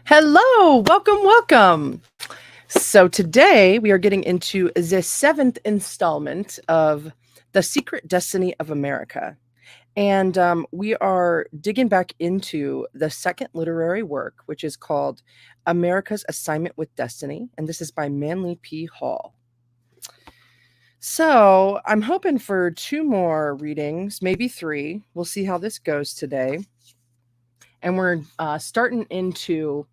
Hello, welcome. So today we are getting into the seventh installment of The Secret Destiny of America. And we are digging back into the second literary work, which is called America's Assignment with Destiny. And this is by Manly P. Hall. So I'm hoping for two more readings, maybe three. We'll see how this goes today. And we're starting into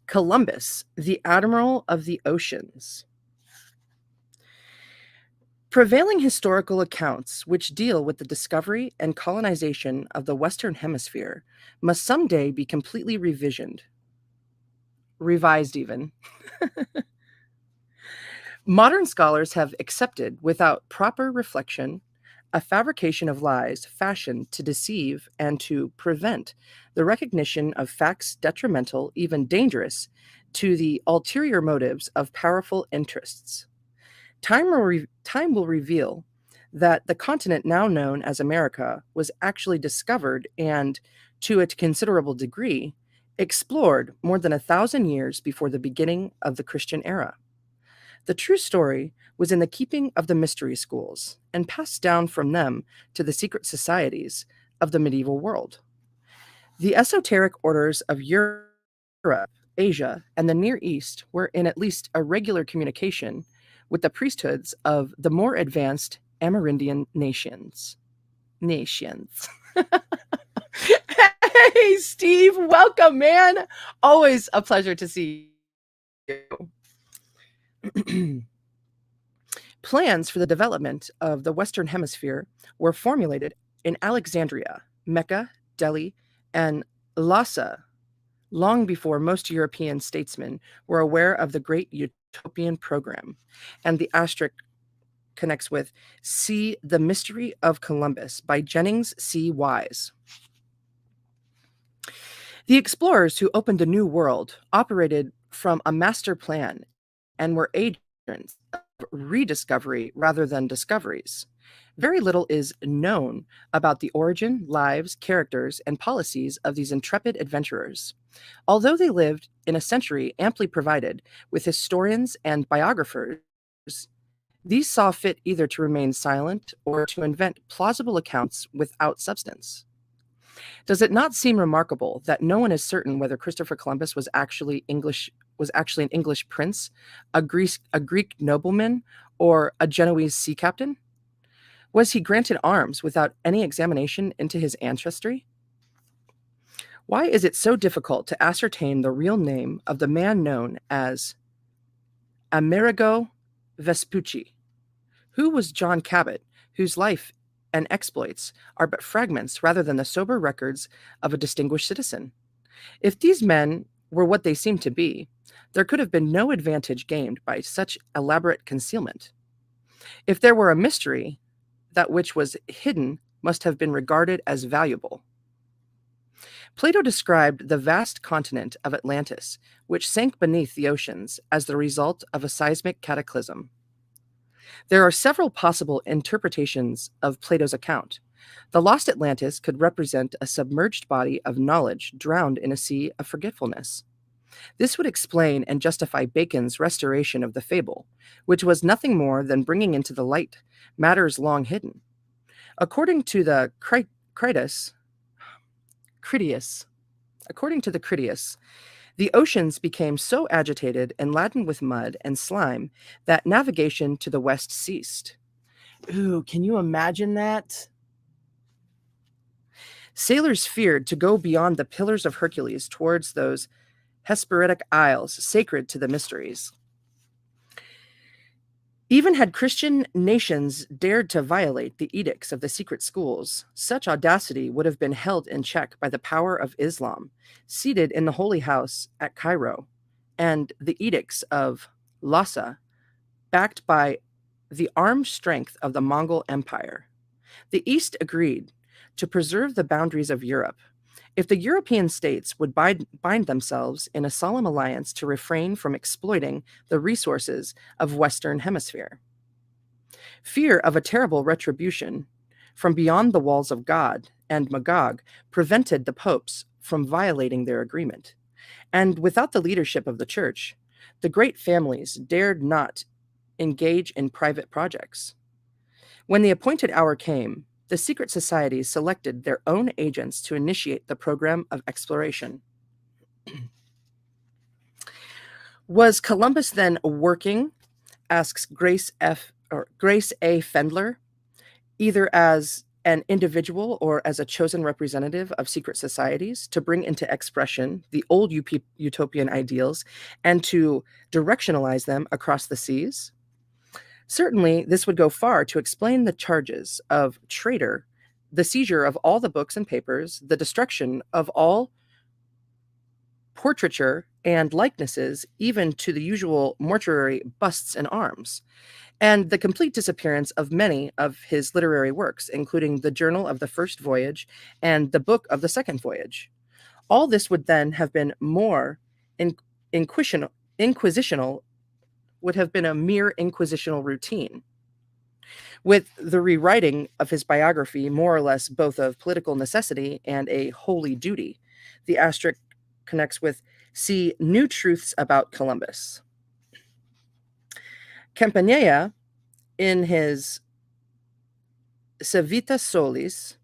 Columbus, the Admiral of the Oceans. Prevailing historical accounts which deal with the discovery and colonization of the Western Hemisphere must someday be completely revised even. Modern scholars have accepted, without proper reflection, a fabrication of lies fashioned to deceive and to prevent the recognition of facts detrimental, even dangerous, to the ulterior motives of powerful interests. Time will reveal that the continent now known as America was actually discovered and, to a considerable degree, explored more than 1,000 years before the beginning of the Christian era. The true story was in the keeping of the mystery schools and passed down from them to the secret societies of the medieval world. The esoteric orders of Europe, Asia, and the Near East were in at least a regular communication with the priesthoods of the more advanced Amerindian nations. Hey, Steve, welcome, man. Always a pleasure to see you. Plans for the development of the Western Hemisphere were formulated in Alexandria, Mecca, Delhi, and Lhasa long before most European statesmen were aware of the great utopian program. And the asterisk connects with See the Mystery of Columbus by Jennings C. Wise. The explorers who opened a new world operated from a master plan and were agents of rediscovery rather than discoveries. Very little is known about the origin, lives, characters, and policies of these intrepid adventurers. Although they lived in a century amply provided with historians and biographers, these saw fit either to remain silent or to invent plausible accounts without substance. Does it not seem remarkable that no one is certain whether Christopher Columbus was actually an English prince, a Greek nobleman, or a Genoese sea captain? Was he granted arms without any examination into his ancestry? Why is it so difficult to ascertain the real name of the man known as Amerigo Vespucci? Who was John Cabot, whose life and exploits are but fragments rather than the sober records of a distinguished citizen? If these men were what they seem to be, there could have been no advantage gained by such elaborate concealment. If there were a mystery, that which was hidden must have been regarded as valuable. Plato described the vast continent of Atlantis, which sank beneath the oceans as the result of a seismic cataclysm. There are several possible interpretations of Plato's account. The lost Atlantis could represent a submerged body of knowledge drowned in a sea of forgetfulness. This would explain and justify Bacon's restoration of the fable, which was nothing more than bringing into the light matters long hidden. According to the Critias, the oceans became so agitated and laden with mud and slime that navigation to the west ceased. Ooh, can you imagine that? Sailors feared to go beyond the Pillars of Hercules towards those Hesperitic isles sacred to the mysteries. Even had Christian nations dared to violate the edicts of the secret schools, such audacity would have been held in check by the power of Islam, seated in the Holy House at Cairo, and the edicts of Lhasa, backed by the armed strength of the Mongol Empire. The East agreed to preserve the boundaries of Europe. If the European states would bind themselves in a solemn alliance to refrain from exploiting the resources of Western Hemisphere. Fear of a terrible retribution from beyond the walls of God and Magog prevented the popes from violating their agreement. And without the leadership of the church, the great families dared not engage in private projects. When the appointed hour came, the secret societies selected their own agents to initiate the program of exploration. Was Columbus then working, asks Grace A. Fendler, either as an individual or as a chosen representative of secret societies to bring into expression the old utopian ideals and to directionalize them across the seas? Certainly, this would go far to explain the charges of traitor, the seizure of all the books and papers, the destruction of all portraiture and likenesses, even to the usual mortuary busts and arms, and the complete disappearance of many of his literary works, including the Journal of the First Voyage and the Book of the Second Voyage. All this would then have been more inquisitional, would have been a mere inquisitional routine. With the rewriting of his biography more or less both of political necessity and a holy duty, the asterisk connects with see new truths about Columbus. Campanella, in his Civita Solis,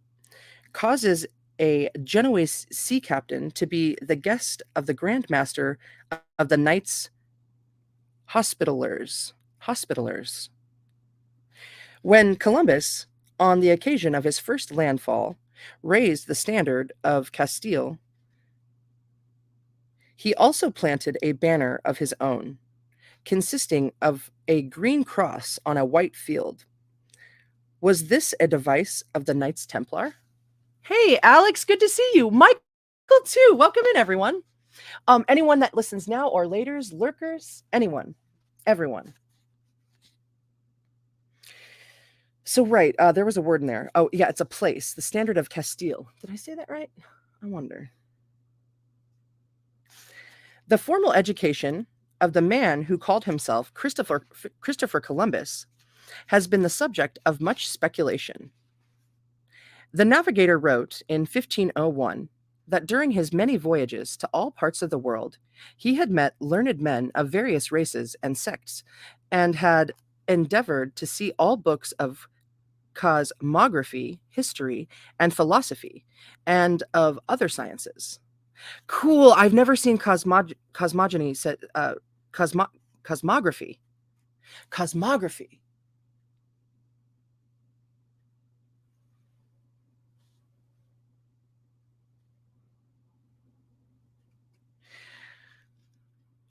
causes a Genoese sea captain to be the guest of the Grand Master of the Knights Hospitallers. When Columbus, on the occasion of his first landfall, raised the standard of Castile, he also planted a banner of his own, consisting of a green cross on a white field. Was this a device of the Knights Templar? Hey, Alex, good to see you. Michael, too. Welcome in, everyone. Anyone that listens now or later's, lurkers, anyone, everyone. So, right, there was a word in there. Oh, yeah, it's a place, the standard of Castile. Did I say that right? I wonder. The formal education of the man who called himself Christopher Columbus has been the subject of much speculation. The navigator wrote in 1501 that during his many voyages to all parts of the world, he had met learned men of various races and sects, and had endeavored to see all books of cosmography, history, and philosophy, and of other sciences. Cool. I've never seen cosmogony, cosmography. Cosmography.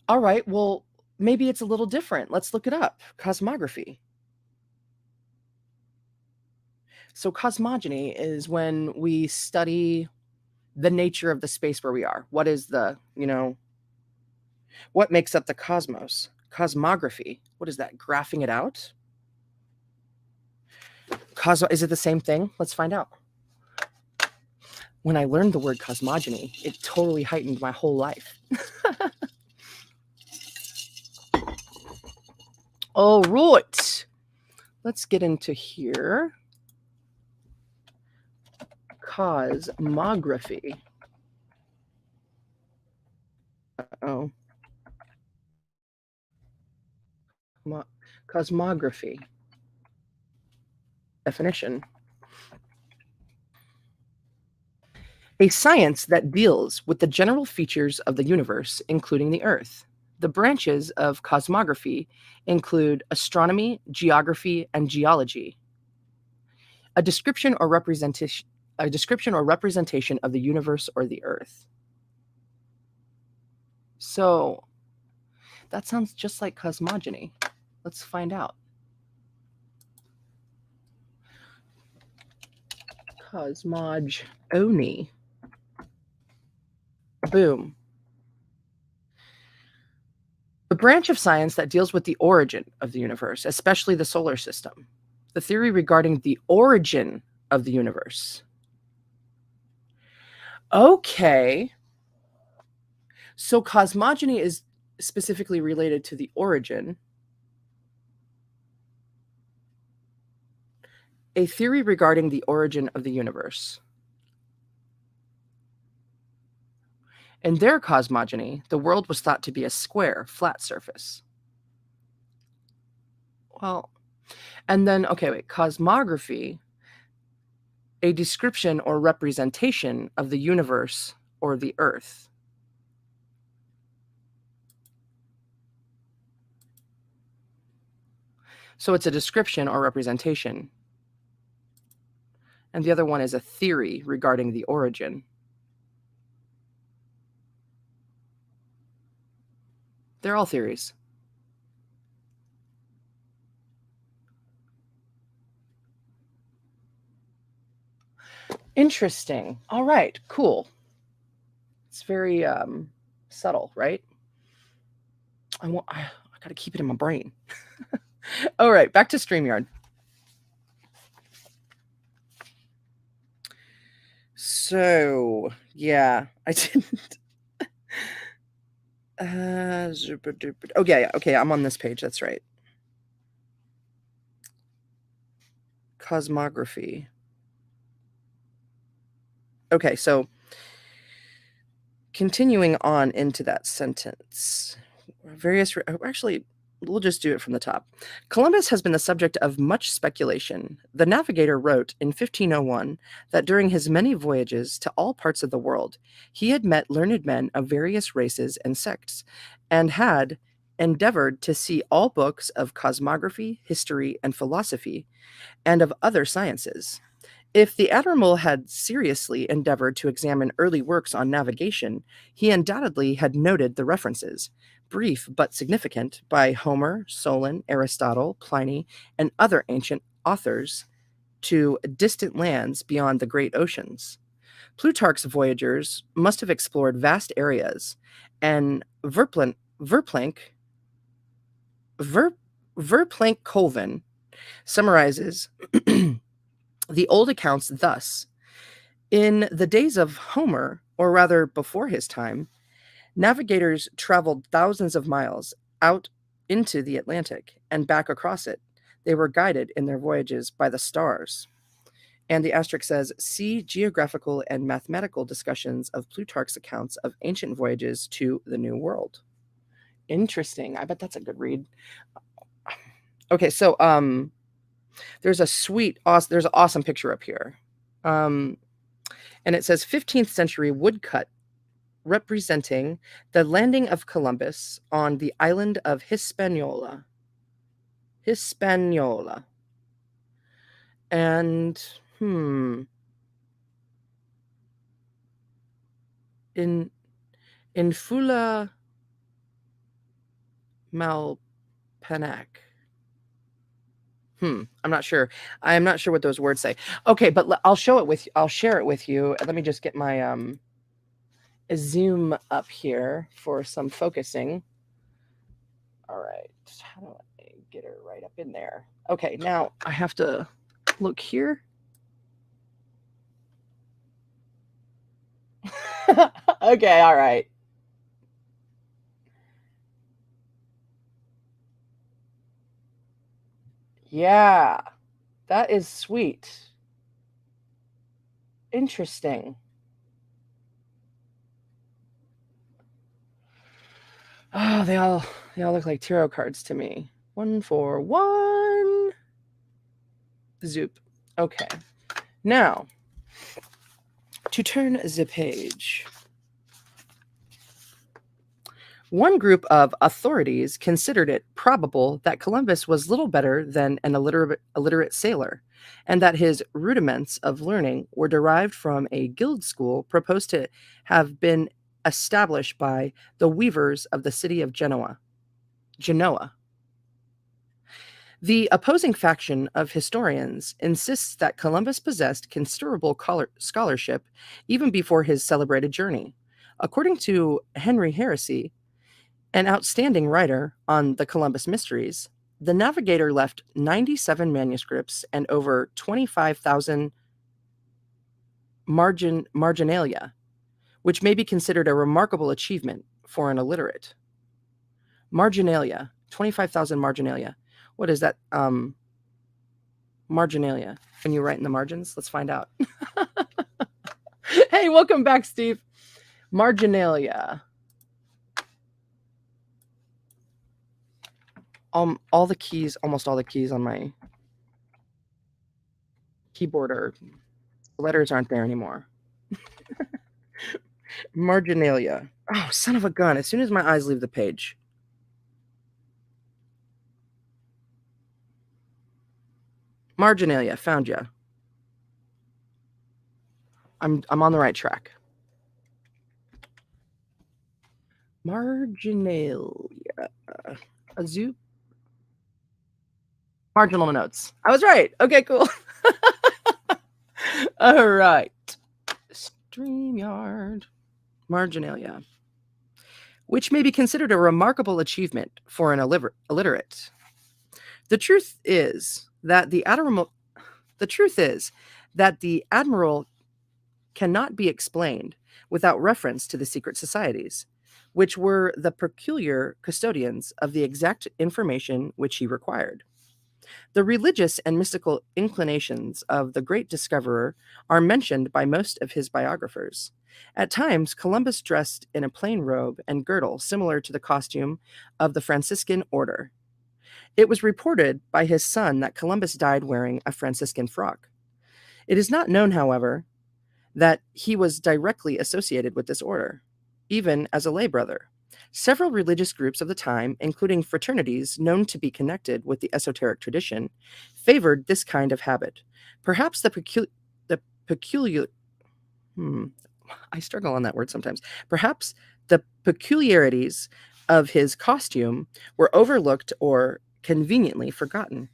All right, well, maybe it's a little different. Let's look it up. Cosmography. So cosmogony is when we study the nature of the space where we are. What is the, what makes up the cosmos? Cosmography. What is that? Graphing it out? Is it the same thing? Let's find out. When I learned the word cosmogony, it totally heightened my whole life. All right. Let's get into here. Cosmography. Uh-oh. Cosmography. Definition. A science that deals with the general features of the universe, including the Earth. The branches of cosmography include astronomy, geography, and geology. A description or representation of the universe or the Earth. So that sounds just like cosmogony. Let's find out. Cosmogony. Boom. The branch of science that deals with the origin of the universe, especially the solar system. The theory regarding the origin of the universe. Okay. So cosmogony is specifically related to the origin. A theory regarding the origin of the universe. In their cosmogony, the world was thought to be a square, flat surface. Well, and then, okay, wait, cosmography, a description or representation of the universe or the earth. So it's a description or representation. And the other one is a theory regarding the origin. They're all theories. Interesting. All right, cool. It's very subtle, right? I got to keep it in my brain. All right, back to StreamYard. So, yeah, I didn't. Oh, yeah, okay, I'm on this page. That's right. Cosmography. Okay, so continuing on into that sentence, actually, we'll just do it from the top. Columbus has been the subject of much speculation. The navigator wrote in 1501 that during his many voyages to all parts of the world, he had met learned men of various races and sects, and had endeavored to see all books of cosmography, history, and philosophy, and of other sciences. If the admiral had seriously endeavored to examine early works on navigation, he undoubtedly had noted the references, brief but significant, by Homer, Solon, Aristotle, Pliny, and other ancient authors to distant lands beyond the great oceans. Plutarch's voyagers must have explored vast areas, and Verplanck Colvin summarizes the old accounts thus: in the days of Homer, or rather before his time, navigators traveled thousands of miles out into the Atlantic and back across it. They were guided in their voyages by the stars. And the asterisk says, see geographical and mathematical discussions of Plutarch's accounts of ancient voyages to the New World. Interesting. I bet that's a good read. Okay, so there's an awesome picture up here. And it says 15th century woodcut representing the landing of Columbus on the island of Hispaniola. And in Fula Malpenac. I'm not sure. I'm not sure what those words say. Okay, but I'll share it with you. Let me just get my zoom up here for some focusing. All right. How do I get her right up in there? Okay, now I have to look here. Okay, all right. Yeah, that is sweet. Interesting. Oh, they all look like tarot cards to me. 1 for 1. Zoop. Okay. Now, to turn the page. One group of authorities considered it probable that Columbus was little better than an illiterate sailor, and that his rudiments of learning were derived from a guild school proposed to have been established by the weavers of the city of Genoa. The opposing faction of historians insists that Columbus possessed considerable scholarship even before his celebrated journey. According to Henry Heresy, an outstanding writer on the Columbus mysteries, the navigator left 97 manuscripts and over 25,000 marginalia, which may be considered a remarkable achievement for an illiterate. Marginalia, 25,000 marginalia. What is that? Marginalia. When you write in the margins? Let's find out. Hey, welcome back, Steve. Marginalia. All the keys, almost all the keys on my keyboard are, letters aren't there anymore. Marginalia. Oh, son of a gun. As soon as my eyes leave the page. Marginalia, found ya. I'm on the right track. Marginalia. A zoo. Marginal notes. I was right. Okay, cool. All right. StreamYard. Marginalia. Which may be considered a remarkable achievement for an illiterate. The truth is that the admiral cannot be explained without reference to the secret societies, which were the peculiar custodians of the exact information which he required. The religious and mystical inclinations of the great discoverer are mentioned by most of his biographers. At times, Columbus dressed in a plain robe and girdle similar to the costume of the Franciscan order. It was reported by his son that Columbus died wearing a Franciscan frock. It is not known, however, that he was directly associated with this order, even as a lay brother. Several religious groups of the time, including fraternities known to be connected with the esoteric tradition, favored this kind of habit. Perhaps the peculiar I struggle on that word sometimes. Perhaps the peculiarities of his costume were overlooked or conveniently forgotten.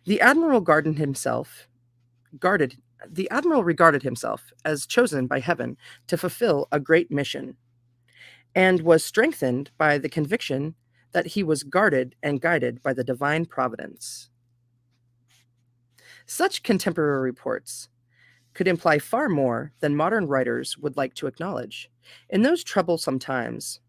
The admiral regarded himself as chosen by heaven to fulfill a great mission, and was strengthened by the conviction that he was guarded and guided by the divine providence. Such contemporary reports could imply far more than modern writers would like to acknowledge. In those troublous times,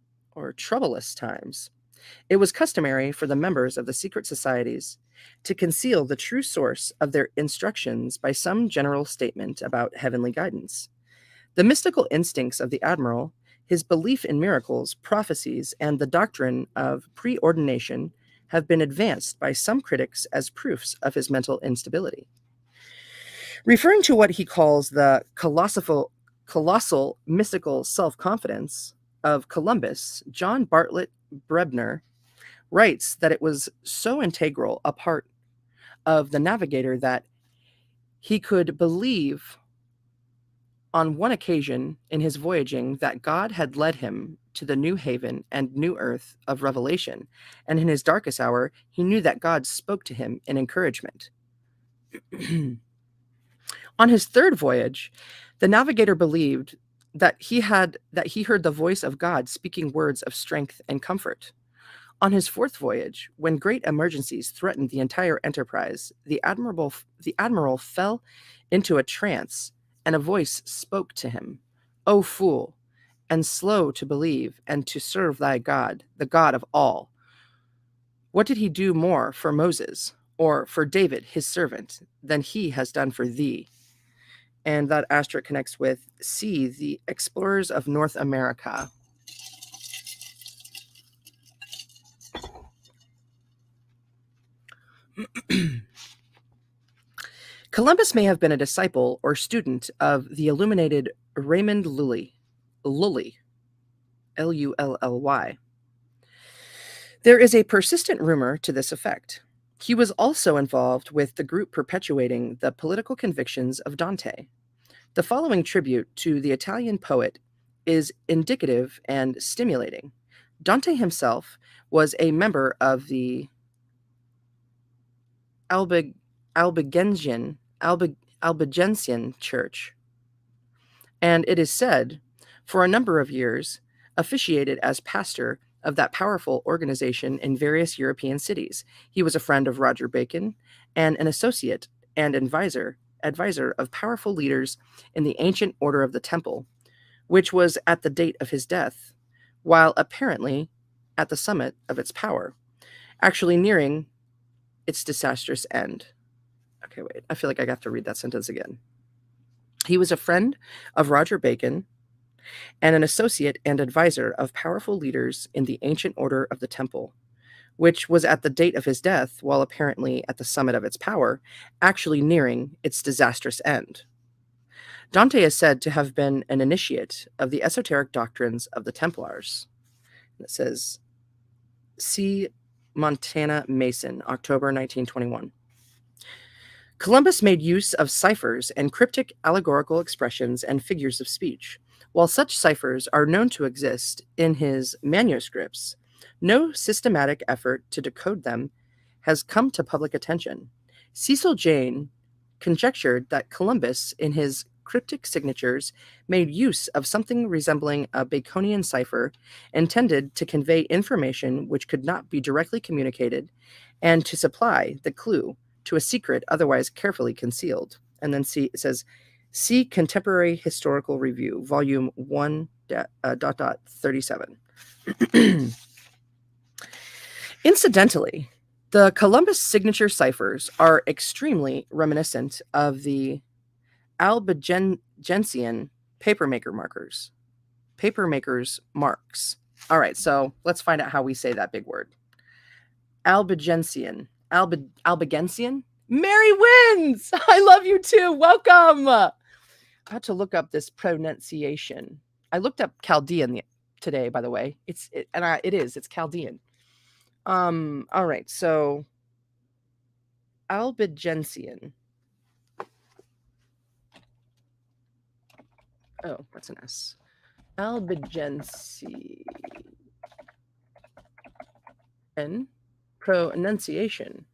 it was customary for the members of the secret societies to conceal the true source of their instructions by some general statement about heavenly guidance. The mystical instincts of the admiral, his belief in miracles, prophecies, and the doctrine of preordination have been advanced by some critics as proofs of his mental instability. Referring to what he calls the colossal mystical self-confidence of Columbus, John Bartlett Brebner writes that it was so integral a part of the navigator that he could believe on one occasion in his voyaging that God had led him to the new haven and new earth of revelation, and in his darkest hour he knew that God spoke to him in encouragement. On his third voyage, the navigator believed that he heard the voice of God speaking words of strength and comfort. On his fourth voyage, when great emergencies threatened the entire enterprise, the admiral fell into a trance, and a voice spoke to him, "O fool, and slow to believe and to serve thy God, the God of all. What did he do more for Moses, or for David his servant, than he has done for thee?" And that asterisk connects with C, the explorers of North America. Columbus may have been a disciple or student of the illuminated Raymond Lully, Lully. There is a persistent rumor to this effect. He was also involved with the group perpetuating the political convictions of Dante. The following tribute to the Italian poet is indicative and stimulating. Dante himself was a member of the Albigensian Church, and it is said, for a number of years, officiated as pastor of that powerful organization in various European cities. He was a friend of Roger Bacon and an associate and advisor of powerful leaders in the ancient Order of the Temple, which was at the date of his death, while apparently at the summit of its power, actually nearing its disastrous end. Okay, wait, I feel like I have to read that sentence again. He was a friend of Roger Bacon and an associate and advisor of powerful leaders in the ancient order of the Temple, which was at the date of his death, while apparently at the summit of its power, actually nearing its disastrous end. Dante is said to have been an initiate of the esoteric doctrines of the Templars. It says, C. Montana Mason, October 1921. Columbus made use of ciphers and cryptic allegorical expressions and figures of speech. While such ciphers are known to exist in his manuscripts, no systematic effort to decode them has come to public attention. Cecil Jane conjectured that Columbus, in his cryptic signatures, made use of something resembling a Baconian cipher intended to convey information which could not be directly communicated and to supply the clue to a secret otherwise carefully concealed. And then it says, see Contemporary Historical Review, Volume 1, 37. Incidentally, the Columbus signature ciphers are extremely reminiscent of the Albigensian papermaker's marks. All right, so let's find out how we say that big word. Albigensian. Mary wins! I love you too. Welcome. I had to look up this pronunciation. I looked up Chaldean today, by the way. It's Chaldean. All right, so Albigensian. Oh, that's an S. Albigensian pronunciation.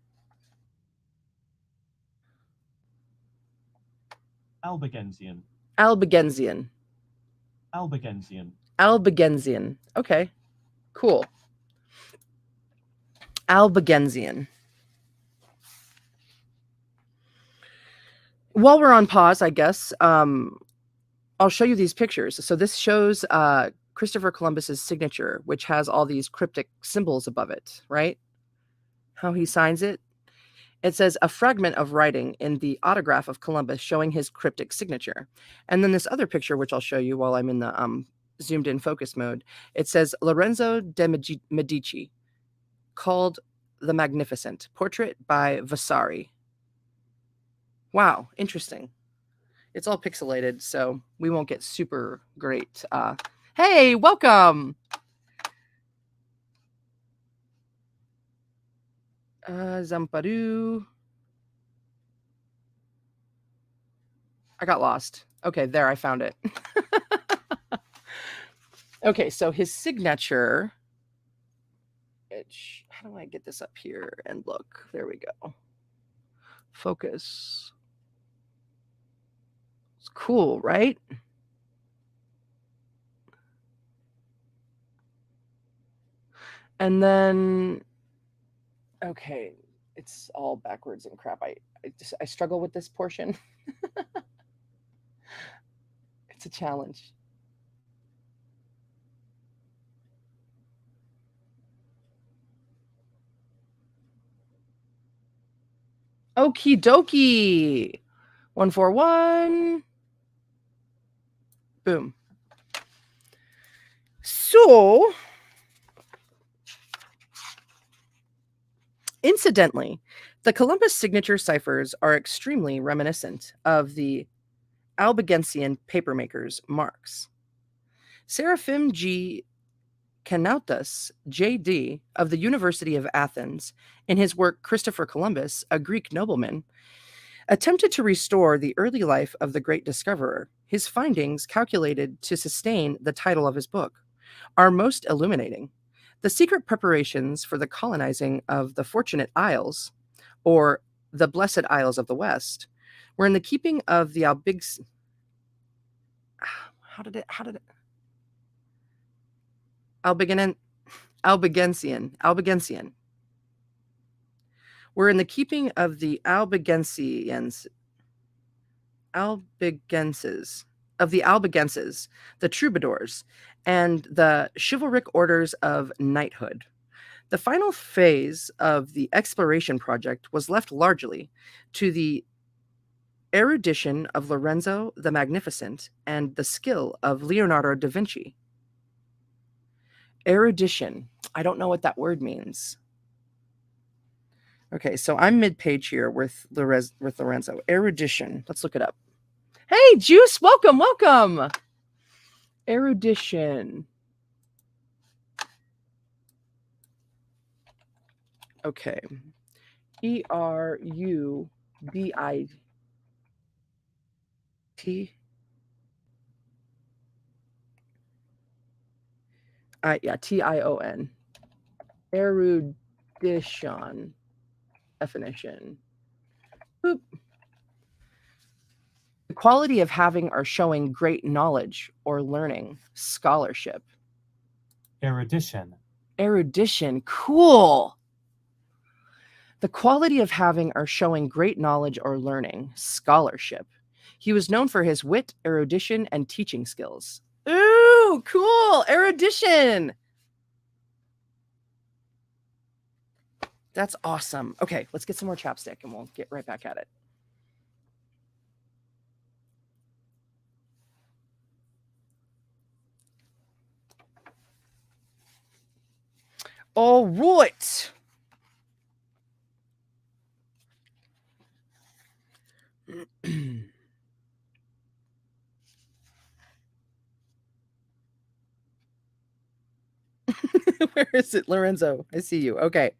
Albigensian. Okay, cool. Albigensian. While we're on pause, I guess, I'll show you these pictures. So this shows Christopher Columbus's signature, which has all these cryptic symbols above it, right? How he signs it. It says a fragment of writing in the autograph of Columbus showing his cryptic signature. And then this other picture, which I'll show you while I'm in the zoomed in focus mode, it says Lorenzo de Medici, called the Magnificent, portrait by Vasari. Wow, interesting. It's all pixelated, so we won't get super great. Hey, welcome. Zamparu. I got lost. Okay, there, I found it. Okay, so his signature. How do I get this up here and look? There we go. Focus. It's cool, right? And then, okay, it's all backwards and crap. I struggle with this portion. It's a challenge. Okie dokie. 141. Boom. So, incidentally, the Columbus signature ciphers are extremely reminiscent of the Albigensian papermaker's marks. Seraphim G. Kanoutas, J.D., of the University of Athens, in his work Christopher Columbus, a Greek Nobleman, attempted to restore the early life of the great discoverer. His findings, calculated to sustain the title of his book, are most illuminating. The secret preparations for the colonizing of the Fortunate Isles, or the Blessed Isles of the West, were in the keeping of the Albigensian. Were in the keeping of the Albigenses, the troubadours, and the chivalric orders of knighthood. The final phase of the exploration project was left largely to the erudition of Lorenzo the Magnificent, and the skill of Leonardo da Vinci. Erudition. I don't know what that word means. Okay, so I'm mid-page here with Lorenzo. Erudition. Let's look it up. Hey, Juice, welcome, welcome. Erudition. Okay. Erubit. Yeah, Tion. Erudition. Definition. Boop. The quality of having or showing great knowledge or learning, scholarship. Erudition. Erudition. Cool. The quality of having or showing great knowledge or learning, scholarship. He was known for his wit, erudition, and teaching skills. Ooh, cool. Erudition. That's awesome. Okay, let's get some more chapstick and we'll get right back at it. All right. Where is it, Lorenzo? I see you. Okay.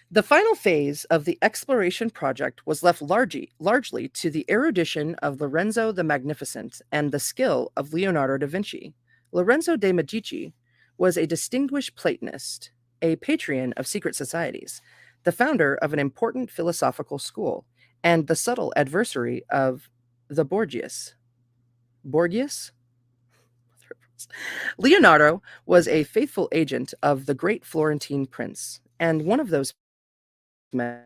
The final phase of the exploration project was left largely to the erudition of Lorenzo the Magnificent and the skill of Leonardo da Vinci. Lorenzo de' Medici was a distinguished Platonist, a patron of secret societies, the founder of an important philosophical school, and the subtle adversary of the Borgias. Borgias? Leonardo was a faithful agent of the great Florentine prince, and one of those men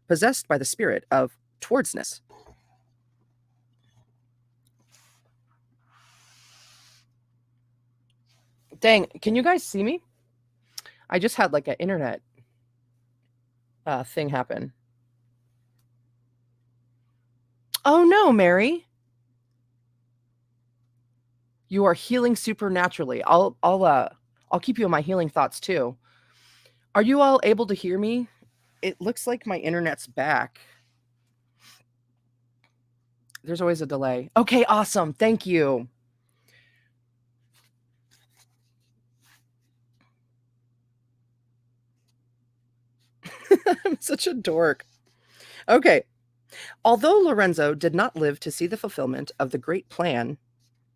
possessed by the spirit of towardsness. Dang, can you guys see me? I just had like an internet thing happen. Oh no, Mary. You are healing supernaturally. I'll keep you in my healing thoughts too. Are you all able to hear me? It looks like my internet's back. There's always a delay. Okay, awesome. Thank you. I'm such a dork. Okay. Although Lorenzo did not live to see the fulfillment of the great plan,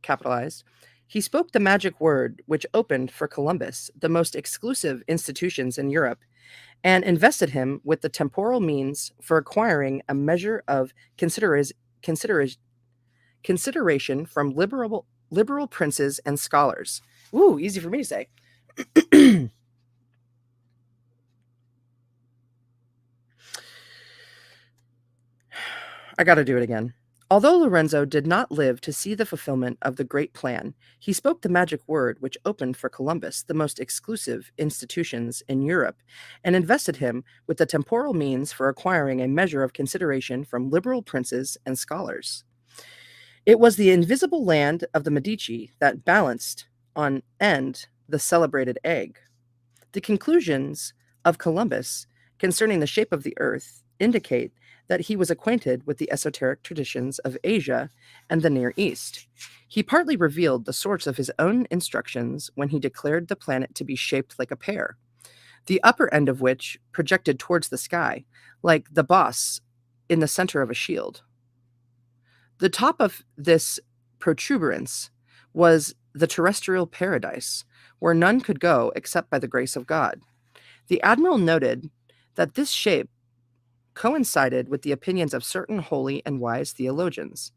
capitalized, he spoke the magic word which opened for Columbus the most exclusive institutions in Europe and invested him with the temporal means for acquiring a measure of consideration from liberal princes and scholars. Ooh, easy for me to say. I got to do it again. Although Lorenzo did not live to see the fulfillment of the great plan, he spoke the magic word which opened for Columbus the most exclusive institutions in Europe and invested him with the temporal means for acquiring a measure of consideration from liberal princes and scholars. It was the invisible land of the Medici that balanced on end the celebrated egg. The conclusions of Columbus concerning the shape of the earth indicate that he was acquainted with the esoteric traditions of Asia and the Near East. He partly revealed the source of his own instructions when he declared the planet to be shaped like a pear, the upper end of which projected towards the sky, like the boss in the center of a shield. The top of this protuberance was the terrestrial paradise, where none could go except by the grace of God. The admiral noted that this shape coincided with the opinions of certain holy and wise theologians.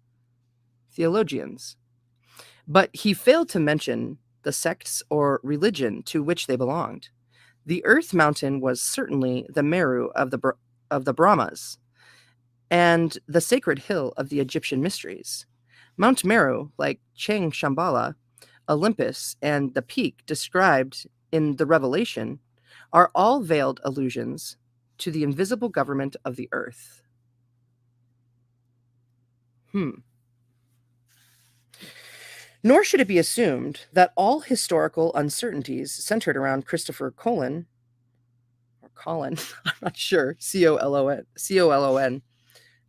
But he failed to mention the sects or religion to which they belonged. The Earth Mountain was certainly the Meru of the Brahmas, and the sacred hill of the Egyptian mysteries. Mount Meru, like Chang Shambhala, Olympus, and the peak described in the Revelation are all veiled allusions to the invisible government of the earth. Nor should it be assumed that all historical uncertainties centered around Christopher Colon, or Colin, I'm not sure, C-O-L-O-N,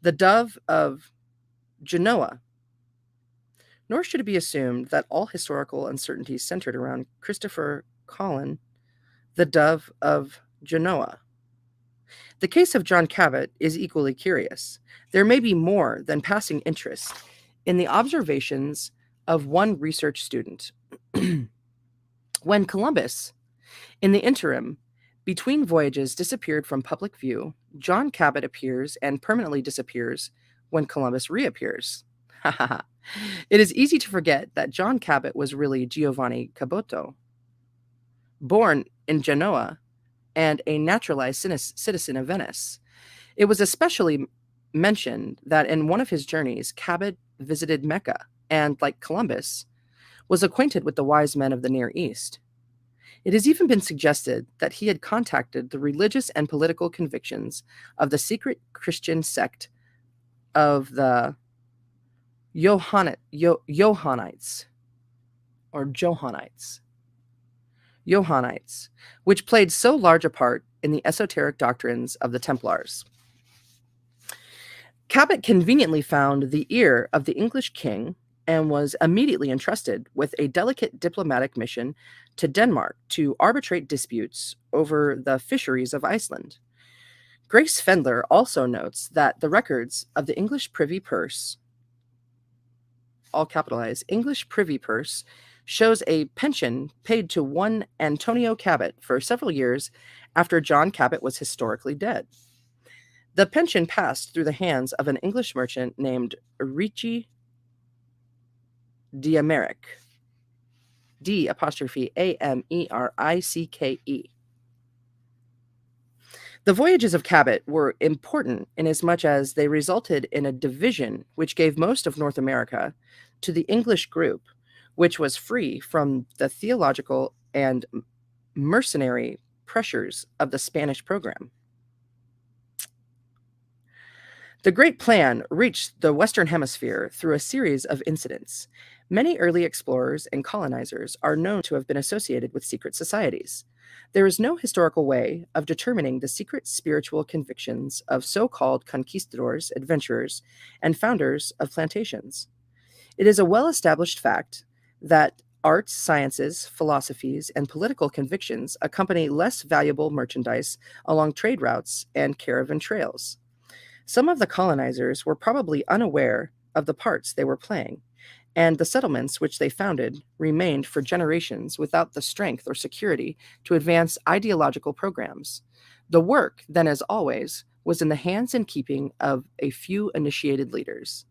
the dove of Genoa. Nor should it be assumed that all historical uncertainties centered around Christopher Colin, the dove of Genoa. The case of John Cabot is equally curious. There may be more than passing interest in the observations of one research student. When Columbus, in the interim between voyages, disappeared from public view, John Cabot appears and permanently disappears when Columbus reappears. It is easy to forget that John Cabot was really Giovanni Caboto, born in Genoa and a naturalized citizen of Venice. It was especially mentioned that in one of his journeys, Cabot visited Mecca and, like Columbus, was acquainted with the wise men of the Near East. It has even been suggested that he had contacted the religious and political convictions of the secret Christian sect of the Johannites, which played so large a part in the esoteric doctrines of the Templars. Cabot conveniently found the ear of the English king and was immediately entrusted with a delicate diplomatic mission to Denmark to arbitrate disputes over the fisheries of Iceland. Grace Fendler also notes that the records of the English Privy Purse, all capitalized, English Privy Purse, shows a pension paid to one Antonio Cabot for several years after John Cabot was historically dead. The pension passed through the hands of an English merchant named Ricci d'Amerique, D''Ameriicke. The voyages of Cabot were important inasmuch as they resulted in a division which gave most of North America to the English group, which was free from the theological and mercenary pressures of the Spanish program. The Great Plan reached the Western Hemisphere through a series of incidents. Many early explorers and colonizers are known to have been associated with secret societies. There is no historical way of determining the secret spiritual convictions of so-called conquistadors, adventurers, and founders of plantations. It is a well-established fact that arts, sciences, philosophies, and political convictions accompany less valuable merchandise along trade routes and caravan trails. Some of the colonizers were probably unaware of the parts they were playing, and the settlements which they founded remained for generations without the strength or security to advance ideological programs. The work, then as always, was in the hands and keeping of a few initiated leaders.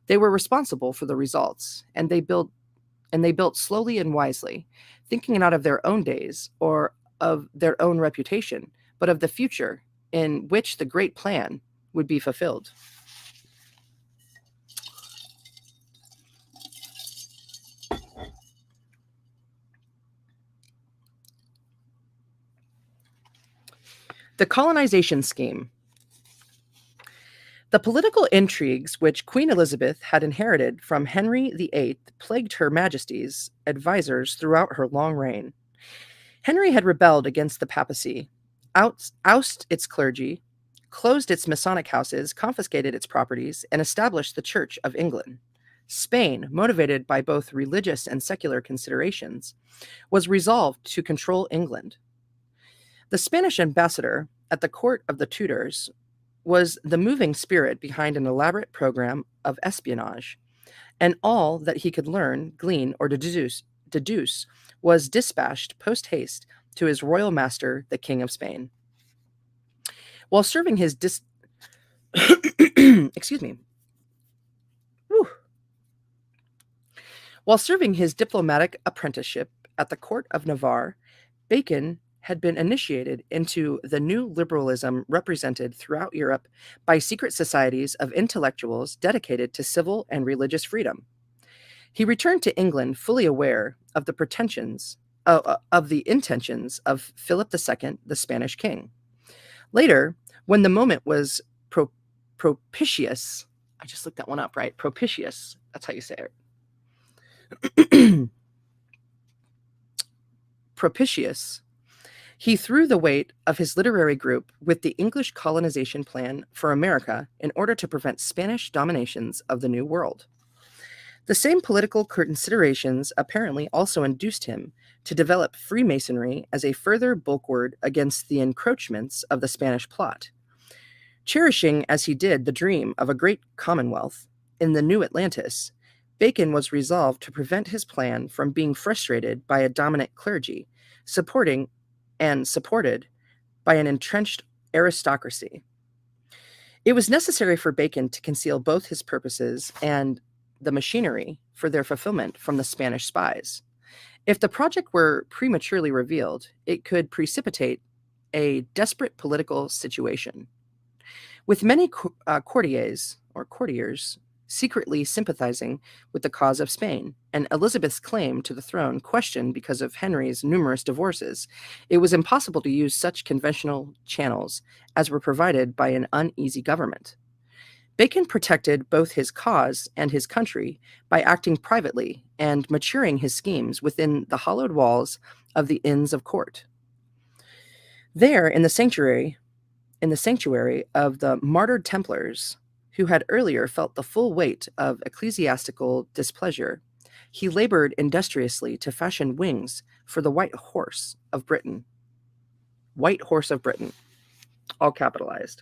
They were responsible for the results, and they built slowly and wisely, thinking not of their own days or of their own reputation, but of the future in which the great plan would be fulfilled. The colonization scheme. The political intrigues which Queen Elizabeth had inherited from Henry VIII plagued Her Majesty's advisors throughout her long reign. Henry had rebelled against the papacy, ousted its clergy, closed its Masonic houses, confiscated its properties, and established the Church of England. Spain, motivated by both religious and secular considerations, was resolved to control England. The Spanish ambassador at the court of the Tudors was the moving spirit behind an elaborate program of espionage, and all that he could learn, glean, or deduce was dispatched post-haste to his royal master, the King of Spain. While serving his While serving his diplomatic apprenticeship at the court of Navarre, Bacon had been initiated into the new liberalism represented throughout Europe by secret societies of intellectuals dedicated to civil and religious freedom. He returned to England fully aware of the intentions of Philip II, the Spanish king. Later, when the moment was propitious, I just looked that one up, right? Propitious, that's how you say it. Propitious, he threw the weight of his literary group with the English colonization plan for America in order to prevent Spanish dominations of the New World. The same political considerations apparently also induced him to develop Freemasonry as a further bulwark against the encroachments of the Spanish plot. Cherishing as he did the dream of a great commonwealth in the New Atlantis, Bacon was resolved to prevent his plan from being frustrated by a dominant clergy, supported by an entrenched aristocracy. It was necessary for Bacon to conceal both his purposes and the machinery for their fulfillment from the Spanish spies. If the project were prematurely revealed, it could precipitate a desperate political situation. With many courtiers secretly sympathizing with the cause of Spain, and Elizabeth's claim to the throne questioned because of Henry's numerous divorces, it was impossible to use such conventional channels as were provided by an uneasy government. Bacon protected both his cause and his country by acting privately and maturing his schemes within the hollowed walls of the Inns of Court. There, in the sanctuary of the martyred Templars, who had earlier felt the full weight of ecclesiastical displeasure, he labored industriously to fashion wings for the White Horse of Britain. White Horse of Britain, all capitalized.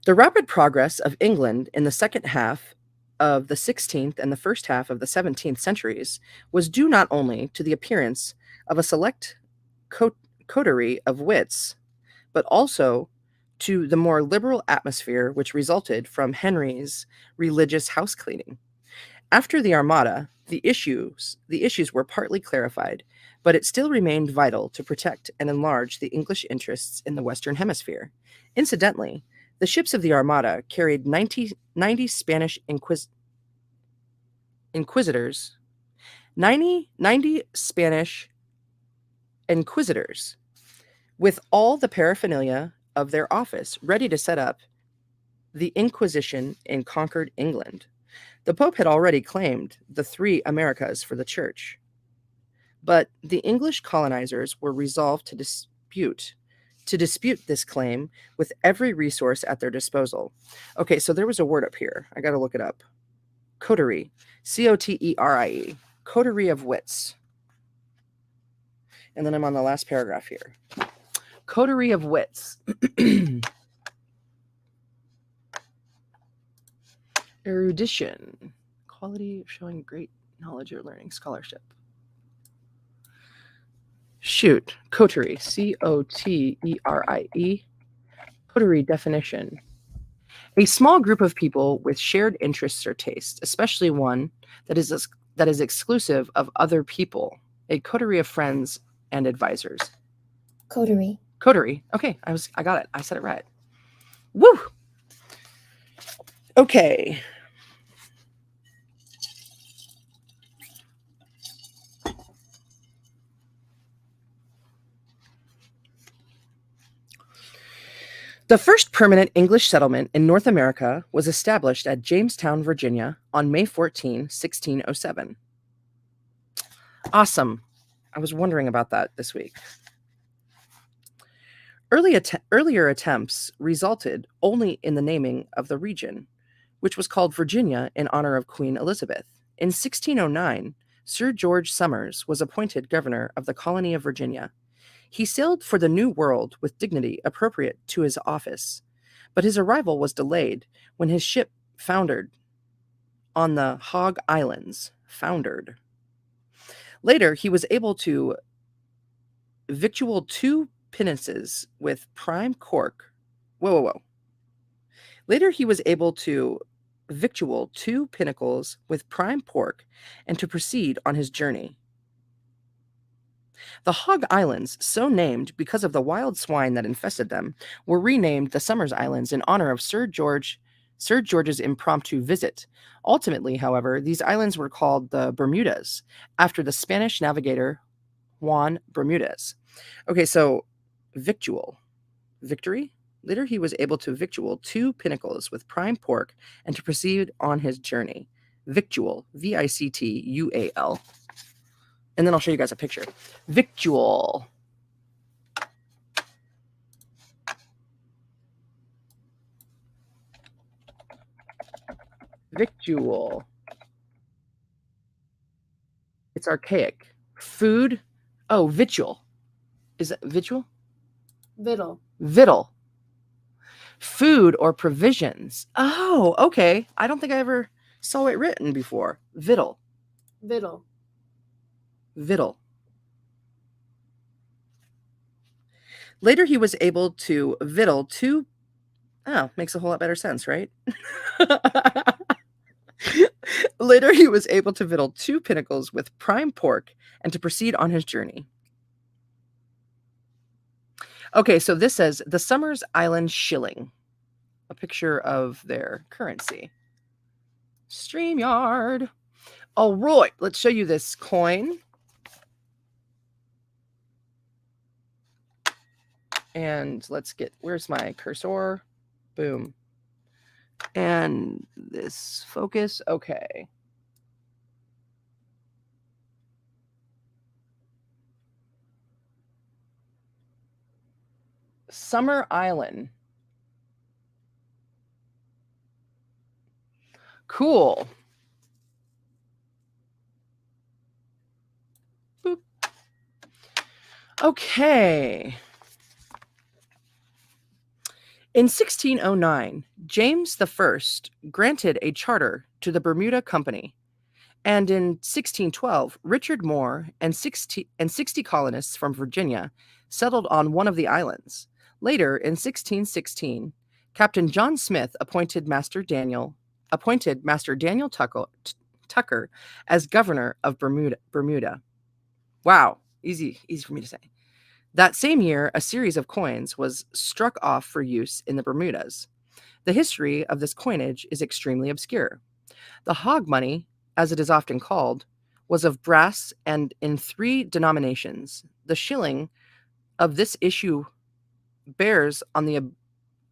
The rapid progress of England in the second half of the 16th and the first half of the 17th centuries was due not only to the appearance of a select coterie of wits, but also to the more liberal atmosphere which resulted from Henry's religious house cleaning. After the Armada, the issues were partly clarified, but it still remained vital to protect and enlarge the English interests in the Western Hemisphere. Incidentally, the ships of the Armada carried 90 Spanish inquisitors, 90 Spanish inquisitors, with all the paraphernalia of their office ready to set up the Inquisition in conquered England. The Pope had already claimed the three Americas for the Church, but the English colonizers were resolved to dispute this claim with every resource at their disposal. Okay, so there was a word up here. I got to look it up. Coterie, Coterie, coterie of wits. And then I'm on the last paragraph here. Coterie of wits. Erudition, quality of showing great knowledge or learning, scholarship. Shoot, coterie, Coterie, coterie definition. A small group of people with shared interests or tastes, especially one that is exclusive of other people. A coterie of friends and advisors. Coterie. Coterie. Okay, I got it. I said it right. Woo! Okay. The first permanent English settlement in North America was established at Jamestown, Virginia on May 14, 1607. Awesome. I was wondering about that this week. Earlier attempts resulted only in the naming of the region, which was called Virginia in honor of Queen Elizabeth. In 1609, Sir George Somers was appointed governor of the colony of Virginia. He sailed for the New World with dignity appropriate to his office, but his arrival was delayed when his ship foundered on the Hog Islands. Later, he was able to victual two pinnaces with prime cork. Later, he was able to victual two pinnacles with prime pork and to proceed on his journey. The Hog Islands, so named because of the wild swine that infested them, were renamed the Somers Islands in honor of Sir George Sir George's impromptu visit. Ultimately, however, these islands were called the Bermudas after the Spanish navigator Juan Bermudez. Okay, so victual, victory. Later, he was able to victual 2 pinnacles with prime pork and to proceed on his journey. Victual, Victual. And then I'll show you guys a picture. Victual. Victual. It's archaic. Food. Oh, victual. Is it victual? Victual. Victual. Food or provisions. Oh, okay. I don't think I ever saw it written before. Victual. Victual. Victual. Later, he was able to victual 2. Oh, makes a whole lot better sense, right? Later, he was able to victual 2 pinnacles with prime pork and to proceed on his journey. Okay, so this says the Somers Island shilling, a picture of their currency. StreamYard. All right, let's show you this coin. And let's get, where's my cursor? Boom. And this focus, okay. Summer Island. Cool. Boop. Okay. In 1609, James I granted a charter to the Bermuda Company, and in 1612, Richard Moore and 60 colonists from Virginia settled on one of the islands. Later, in 1616, Captain John Smith appointed Master Daniel Tucker as governor of Bermuda. Wow, easy for me to say. That same year, a series of coins was struck off for use in the Bermudas. The history of this coinage is extremely obscure. The hog money, as it is often called, was of brass and in 3 denominations. The shilling of this issue bears on the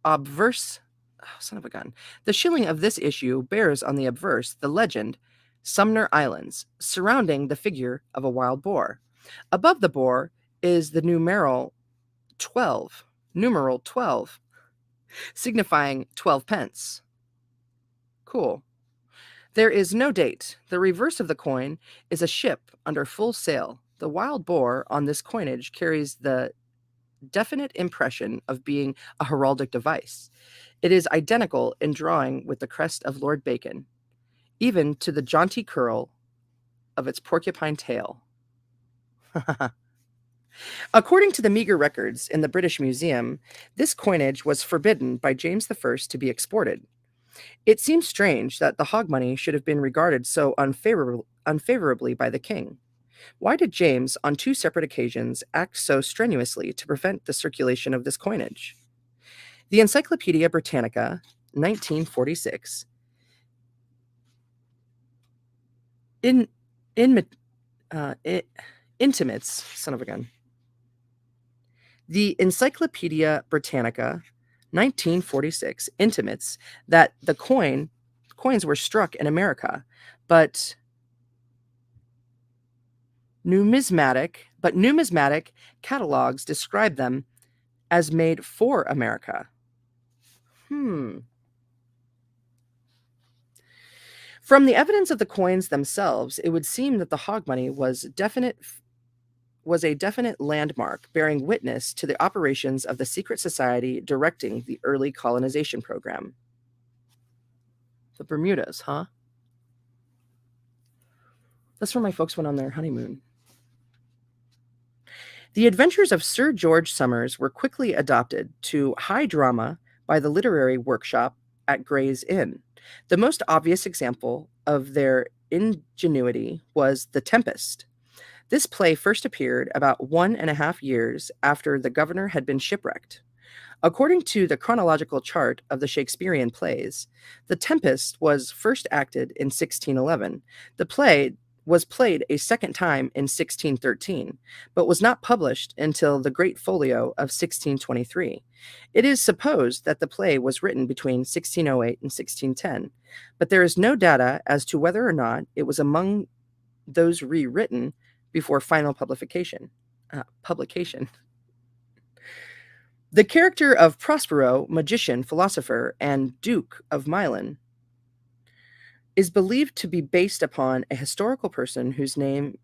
obverse. Oh, son of a gun. The shilling of this issue bears on the obverse the legend Sumner Islands, surrounding the figure of a wild boar. Above the boar is the numeral 12, signifying 12 pence. Cool. There is no date. The reverse of the coin is a ship under full sail. The wild boar on this coinage carries the definite impression of being a heraldic device. It is identical in drawing with the crest of Lord Bacon, even to the jaunty curl of its porcupine tail. According to the meager records in the British Museum, this coinage was forbidden by James I to be exported. It seems strange that the hog money should have been regarded so unfavorably by the king. Why did James, on 2 separate occasions, act so strenuously to prevent the circulation of this coinage? The Encyclopedia Britannica, 1946, intimates, son of a gun. The Encyclopedia Britannica, 1946, intimates that the coins were struck in America, but numismatic catalogs describe them as made for America. From the evidence of the coins themselves, it would seem that the hog money was a definite landmark bearing witness to the operations of the secret society directing the early colonization program. The Bermudas, huh? That's where my folks went on their honeymoon. The adventures of Sir George Somers were quickly adopted to high drama by the literary workshop at Gray's Inn. The most obvious example of their ingenuity was The Tempest. This play first appeared about 1.5 years after the governor had been shipwrecked. According to the chronological chart of the Shakespearean plays, The Tempest was first acted in 1611. The play was played a second time in 1613, but was not published until the Great Folio of 1623. It is supposed that the play was written between 1608 and 1610, but there is no data as to whether or not it was among those rewritten before final publication. The character of Prospero, magician, philosopher, and Duke of Milan, is believed to be based upon a historical person whose name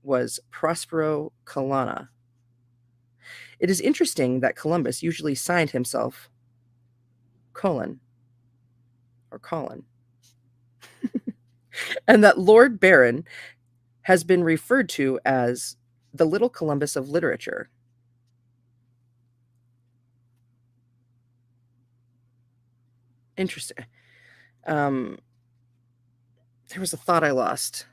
was Prospero Colonna. It is interesting that Columbus usually signed himself Colon, and that Lord Byron has been referred to as the Little Columbus of literature. Interesting. There was a thought I lost.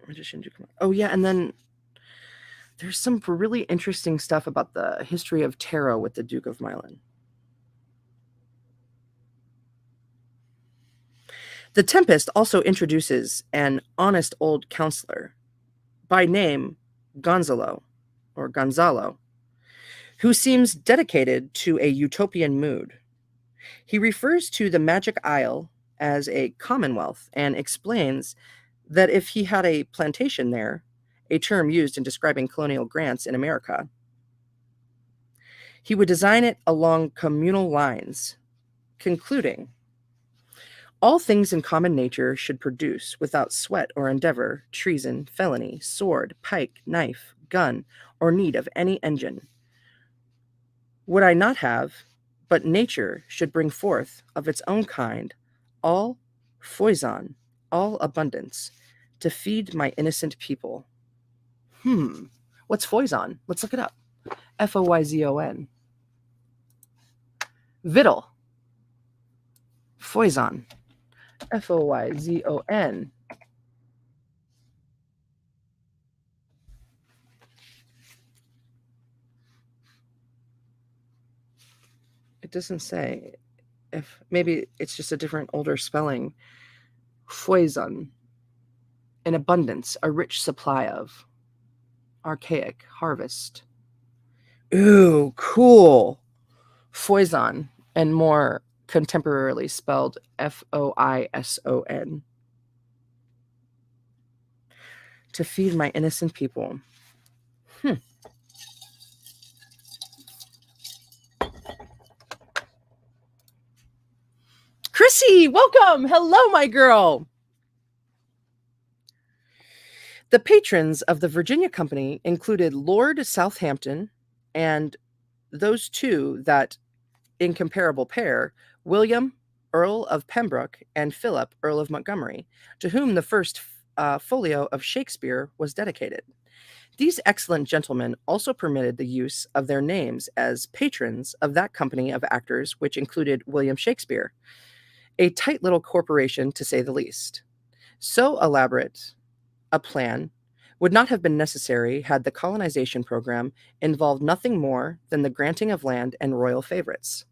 Magician Duke. Oh yeah, and then there's some really interesting stuff about the history of tarot with the Duke of Milan. The Tempest also introduces an honest old counselor, by name Gonzalo, who seems dedicated to a utopian mood. He refers to the Magic Isle as a commonwealth and explains that if he had a plantation there, a term used in describing colonial grants in America, he would design it along communal lines, concluding, all things in common nature should produce, without sweat or endeavor, treason, felony, sword, pike, knife, gun, or need of any engine. Would I not have, but nature should bring forth of its own kind all foison, all abundance, to feed my innocent people. What's foison? Let's look it up. Foyzon. Victual. Foison. Foyzon. It doesn't say. If maybe it's just a different older spelling. Foison. In abundance, a rich supply of. Archaic, harvest. Ooh, cool. Foison, and more contemporarily spelled Foison. To feed my innocent people. Chrissy, welcome. Hello, my girl. The patrons of the Virginia Company included Lord Southampton and those two, that incomparable pair, William, Earl of Pembroke, and Philip, Earl of Montgomery, to whom the first folio of Shakespeare was dedicated. These excellent gentlemen also permitted the use of their names as patrons of that company of actors which included William Shakespeare, a tight little corporation to say the least. So elaborate a plan would not have been necessary had the colonization program involved nothing more than the granting of land and royal favorites.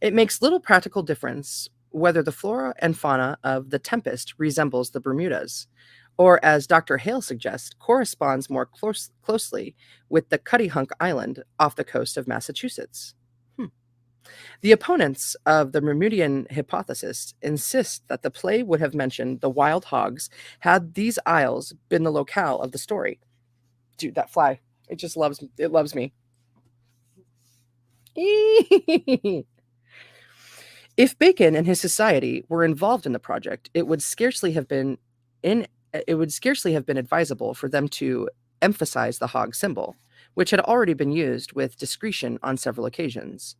It makes little practical difference whether the flora and fauna of the Tempest resembles the Bermudas, or, as Dr. Hale suggests, corresponds more closely with the Cuttyhunk Island off the coast of Massachusetts. The opponents of the Bermudian hypothesis insist that the play would have mentioned the wild hogs had these isles been the locale of the story. Dude, that fly, it loves me. If Bacon and his society were involved in the project, it would scarcely have been advisable for them to emphasize the hog symbol, which had already been used with discretion on several occasions.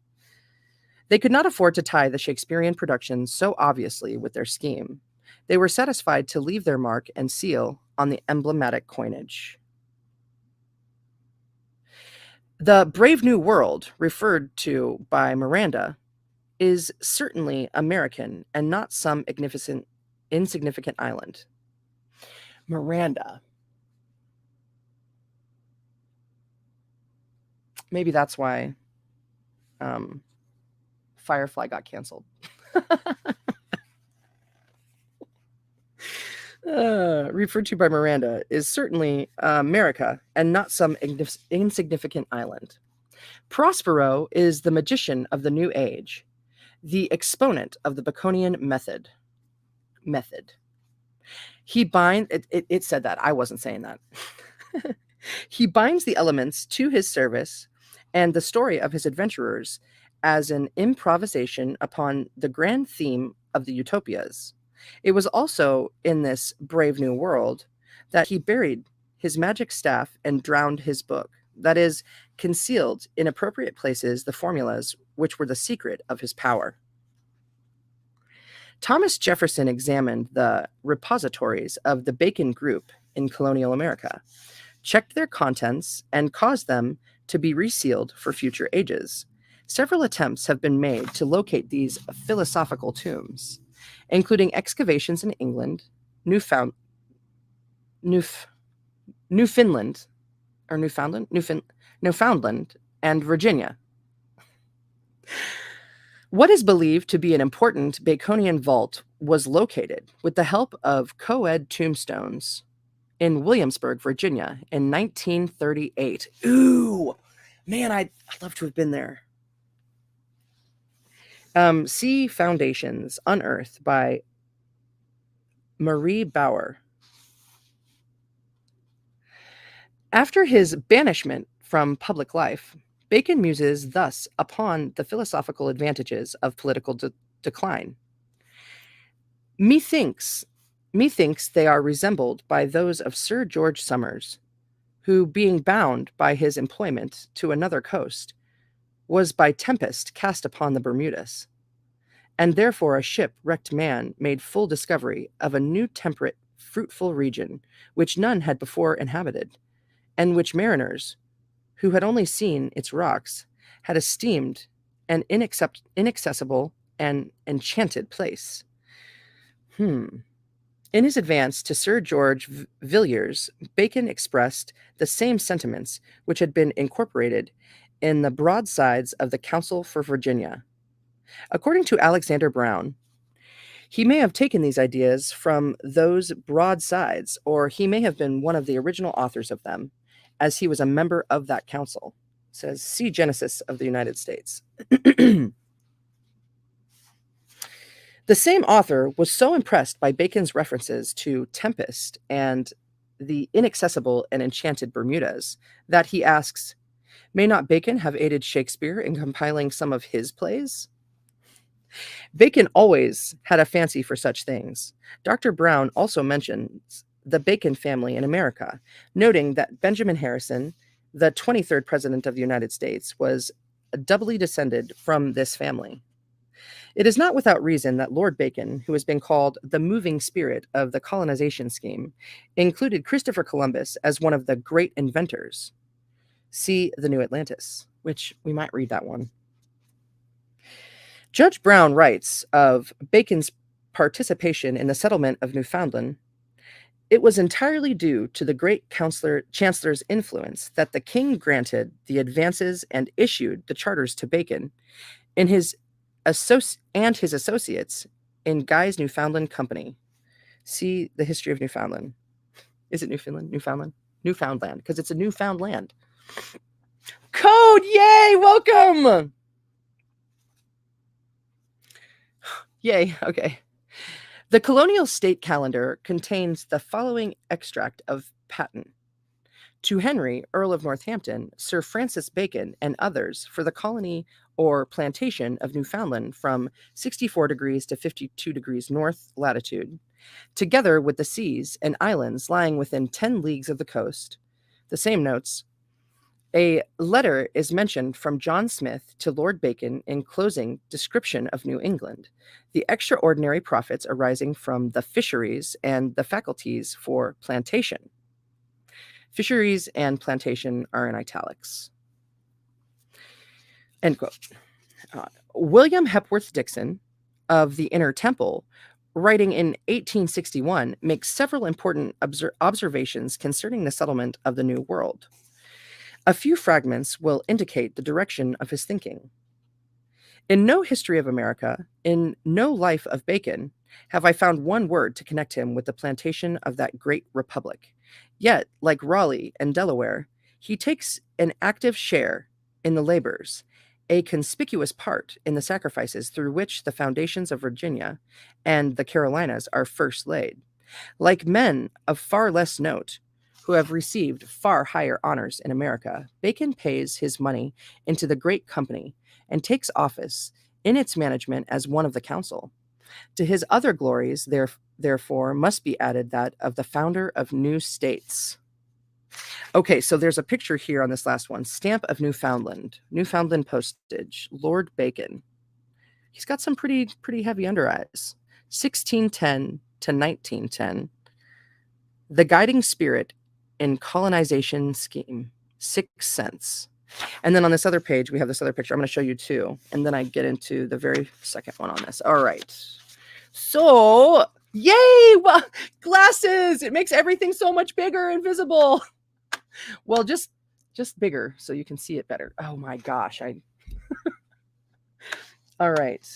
They could not afford to tie the Shakespearean production so obviously with their scheme. They were satisfied to leave their mark and seal on the emblematic coinage. The Brave New World, referred to by Miranda, is certainly American and not some insignificant island. Miranda. Maybe that's why Firefly got canceled. Referred to by Miranda, is certainly America and not some insignificant island. Prospero is the magician of the New Age, the exponent of the Baconian method. He binds, it said that, I wasn't saying that. He binds the elements to his service and the story of his adventurers as an improvisation upon the grand theme of the utopias. It was also in this brave new world that he buried his magic staff and drowned his book, that is, concealed in appropriate places the formulas which were the secret of his power. Thomas Jefferson examined the repositories of the Bacon Group in colonial America, checked their contents, and caused them to be resealed for future ages. Several attempts have been made to locate these philosophical tombs, including excavations in England, Newfoundland, and Virginia. What is believed to be an important Baconian vault was located with the help of co-ed tombstones in Williamsburg, Virginia in 1938. Ooh, man, I'd love to have been there. See Foundations Unearthed by Marie Bauer. After his banishment from public life, Bacon muses thus upon the philosophical advantages of political decline. Methinks they are resembled by those of Sir George Somers, who, being bound by his employment to another coast, was by tempest cast upon the Bermudas, and therefore a shipwrecked man made full discovery of a new temperate, fruitful region, which none had before inhabited, and which mariners, who had only seen its rocks, had esteemed an inaccessible and enchanted place. In his advance to Sir George Villiers, Bacon expressed the same sentiments which had been incorporated in the broadsides of the Council for Virginia. According to Alexander Brown, he may have taken these ideas from those broadsides, or he may have been one of the original authors of them, as he was a member of that council. It says, see Genesis of the United States. The same author was so impressed by Bacon's references to tempest and the inaccessible and enchanted Bermudas that he asks, may not Bacon have aided Shakespeare in compiling some of his plays? Bacon always had a fancy for such things. Dr. Brown also mentions the Bacon family in America, noting that Benjamin Harrison, the 23rd president of the United States, was doubly descended from this family. It is not without reason that Lord Bacon, who has been called the moving spirit of the colonization scheme, included Christopher Columbus as one of the great inventors. See The New Atlantis, which we might read that one. Judge Brown writes of Bacon's participation in the settlement of Newfoundland, it was entirely due to the great chancellor's influence that the king granted the advances and issued the charters to Bacon and his associates in Guy's Newfoundland Company. See The History of Newfoundland. Is it Newfoundland? Newfoundland, because it's a newfound land. Code, yay, welcome! Yay, okay. The colonial state calendar contains the following extract of patent. To Henry, Earl of Northampton, Sir Francis Bacon, and others for the colony or plantation of Newfoundland from 64 degrees to 52 degrees north latitude, together with the seas and islands lying within 10 leagues of the coast. The same notes. A letter is mentioned from John Smith to Lord Bacon in closing description of New England, the extraordinary profits arising from the fisheries and the faculties for plantation. Fisheries and plantation are in italics. End quote. William Hepworth Dixon of the Inner Temple, writing in 1861, makes several important observations concerning the settlement of the New World. A few fragments will indicate the direction of his thinking. In no history of America, in no life of Bacon, have I found one word to connect him with the plantation of that great republic. Yet, like Raleigh and Delaware, he takes an active share in the labors, a conspicuous part in the sacrifices through which the foundations of Virginia and the Carolinas are first laid. Like men of far less note, who have received far higher honors in America, Bacon pays his money into the great company and takes office in its management as one of the council. To his other glories, therefore, must be added that of the founder of new states. Okay, so there's a picture here on this last one. Stamp of Newfoundland, Newfoundland postage, Lord Bacon. He's got some pretty heavy under eyes. 1610 to 1910. The guiding spirit in colonization scheme, 6 cents. And then on this other page, we have this other picture. I'm going to show you two. And then I get into the very second one on this. All right. So, yay! Well, glasses! It makes everything so much bigger and visible. Well, just bigger so you can see it better. Oh my gosh. All right.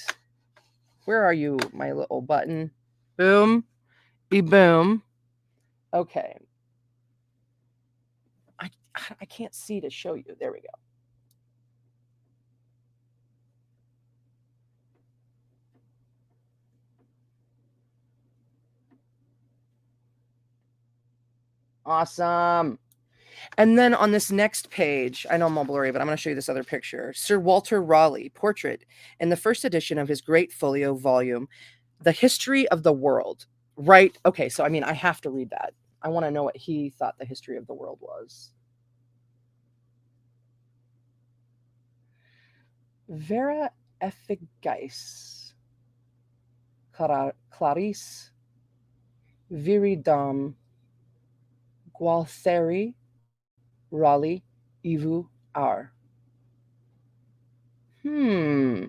Where are you, my little button? Boom. Boom. Okay. I can't see to show you. There we go. Awesome. And then on this next page, I know I'm all blurry, but I'm going to show you this other picture. Sir Walter Raleigh portrait in the first edition of his great folio volume, The History of the World. Right? Okay, so I mean, I have to read that. I want to know what he thought the history of the world was. Vera effigies, claris, viridam, gualtheri, Raleigh, Ivu, R. A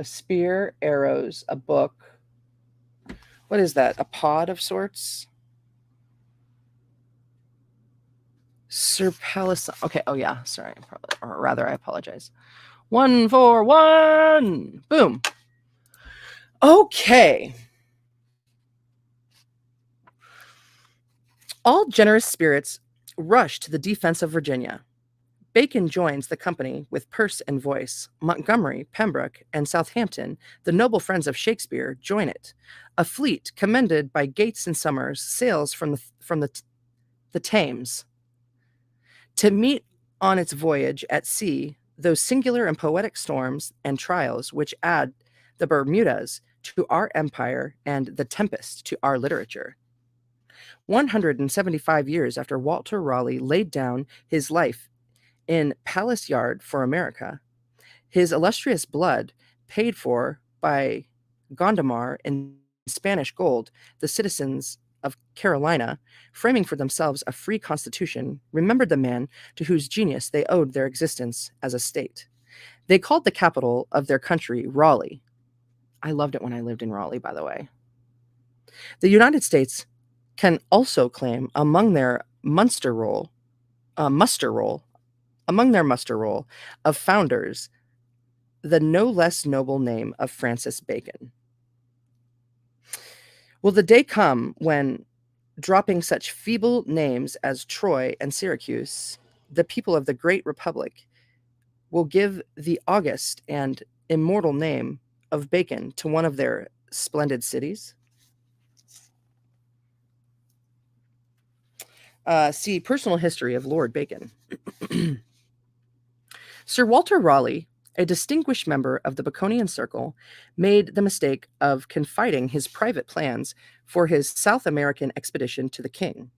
spear, arrows, a book. What is that? A pod of sorts? Sir Palace. Okay. Oh, yeah. Sorry. Or rather, I apologize. 141. Boom. Okay. All generous spirits rush to the defense of Virginia. Bacon joins the company with purse and voice. Montgomery, Pembroke, and Southampton, the noble friends of Shakespeare, join it. A fleet, commended by Gates and Somers, sails from the Thames to meet on its voyage at sea those singular and poetic storms and trials which add the Bermudas to our empire and the Tempest to our literature. 175 years after Walter Raleigh laid down his life in Palace Yard for America, his illustrious blood, paid for by Gondomar in Spanish gold, the citizens of Carolina, framing for themselves a free constitution, remembered the man to whose genius they owed their existence as a state. They called the capital of their country Raleigh. I loved it when I lived in Raleigh, by the way. The United States can also claim among their muster roll of founders the no less noble name of Francis Bacon. Will the day come when, dropping such feeble names as Troy and Syracuse, the people of the great republic will give the august and immortal name of Bacon to one of their splendid cities? See personal history of Lord Bacon. Sir Walter Raleigh, a distinguished member of the Baconian circle, made the mistake of confiding his private plans for his South American expedition to the king.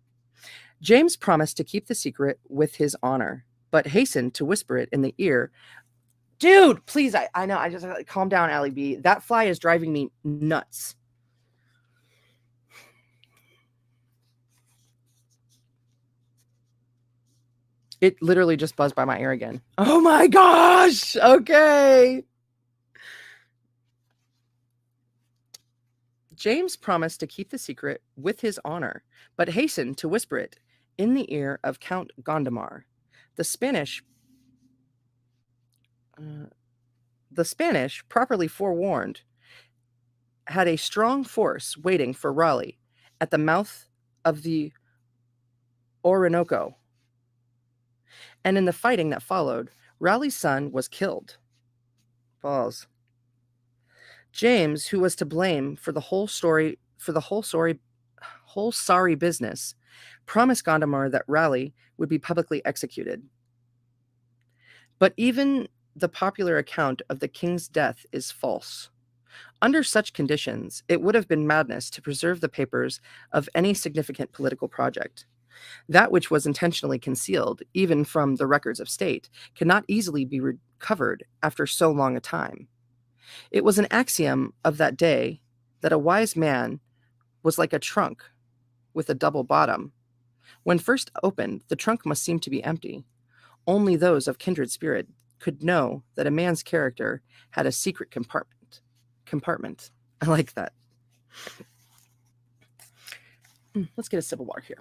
James promised to keep the secret with his honor, but hastened to whisper it in the ear. Dude, please, I know, I just calm down, Allie B. That fly is driving me nuts. It literally just buzzed by my ear again. Oh my gosh. Okay. James promised to keep the secret with his honor, but hastened to whisper it in the ear of Count Gondomar, The Spanish, properly forewarned, had a strong force waiting for Raleigh at the mouth of the Orinoco. And in the fighting that followed, Raleigh's son was killed. Balls. James, who was to blame for the whole sorry business, promised Gondomar that Raleigh would be publicly executed. But even the popular account of the king's death is false. Under such conditions, it would have been madness to preserve the papers of any significant political project. That which was intentionally concealed, even from the records of state, cannot easily be recovered after so long a time. It was an axiom of that day that a wise man was like a trunk with a double bottom. When first opened, the trunk must seem to be empty. Only those of kindred spirit could know that a man's character had a secret compartment. I like that. Let's get a Civil War here.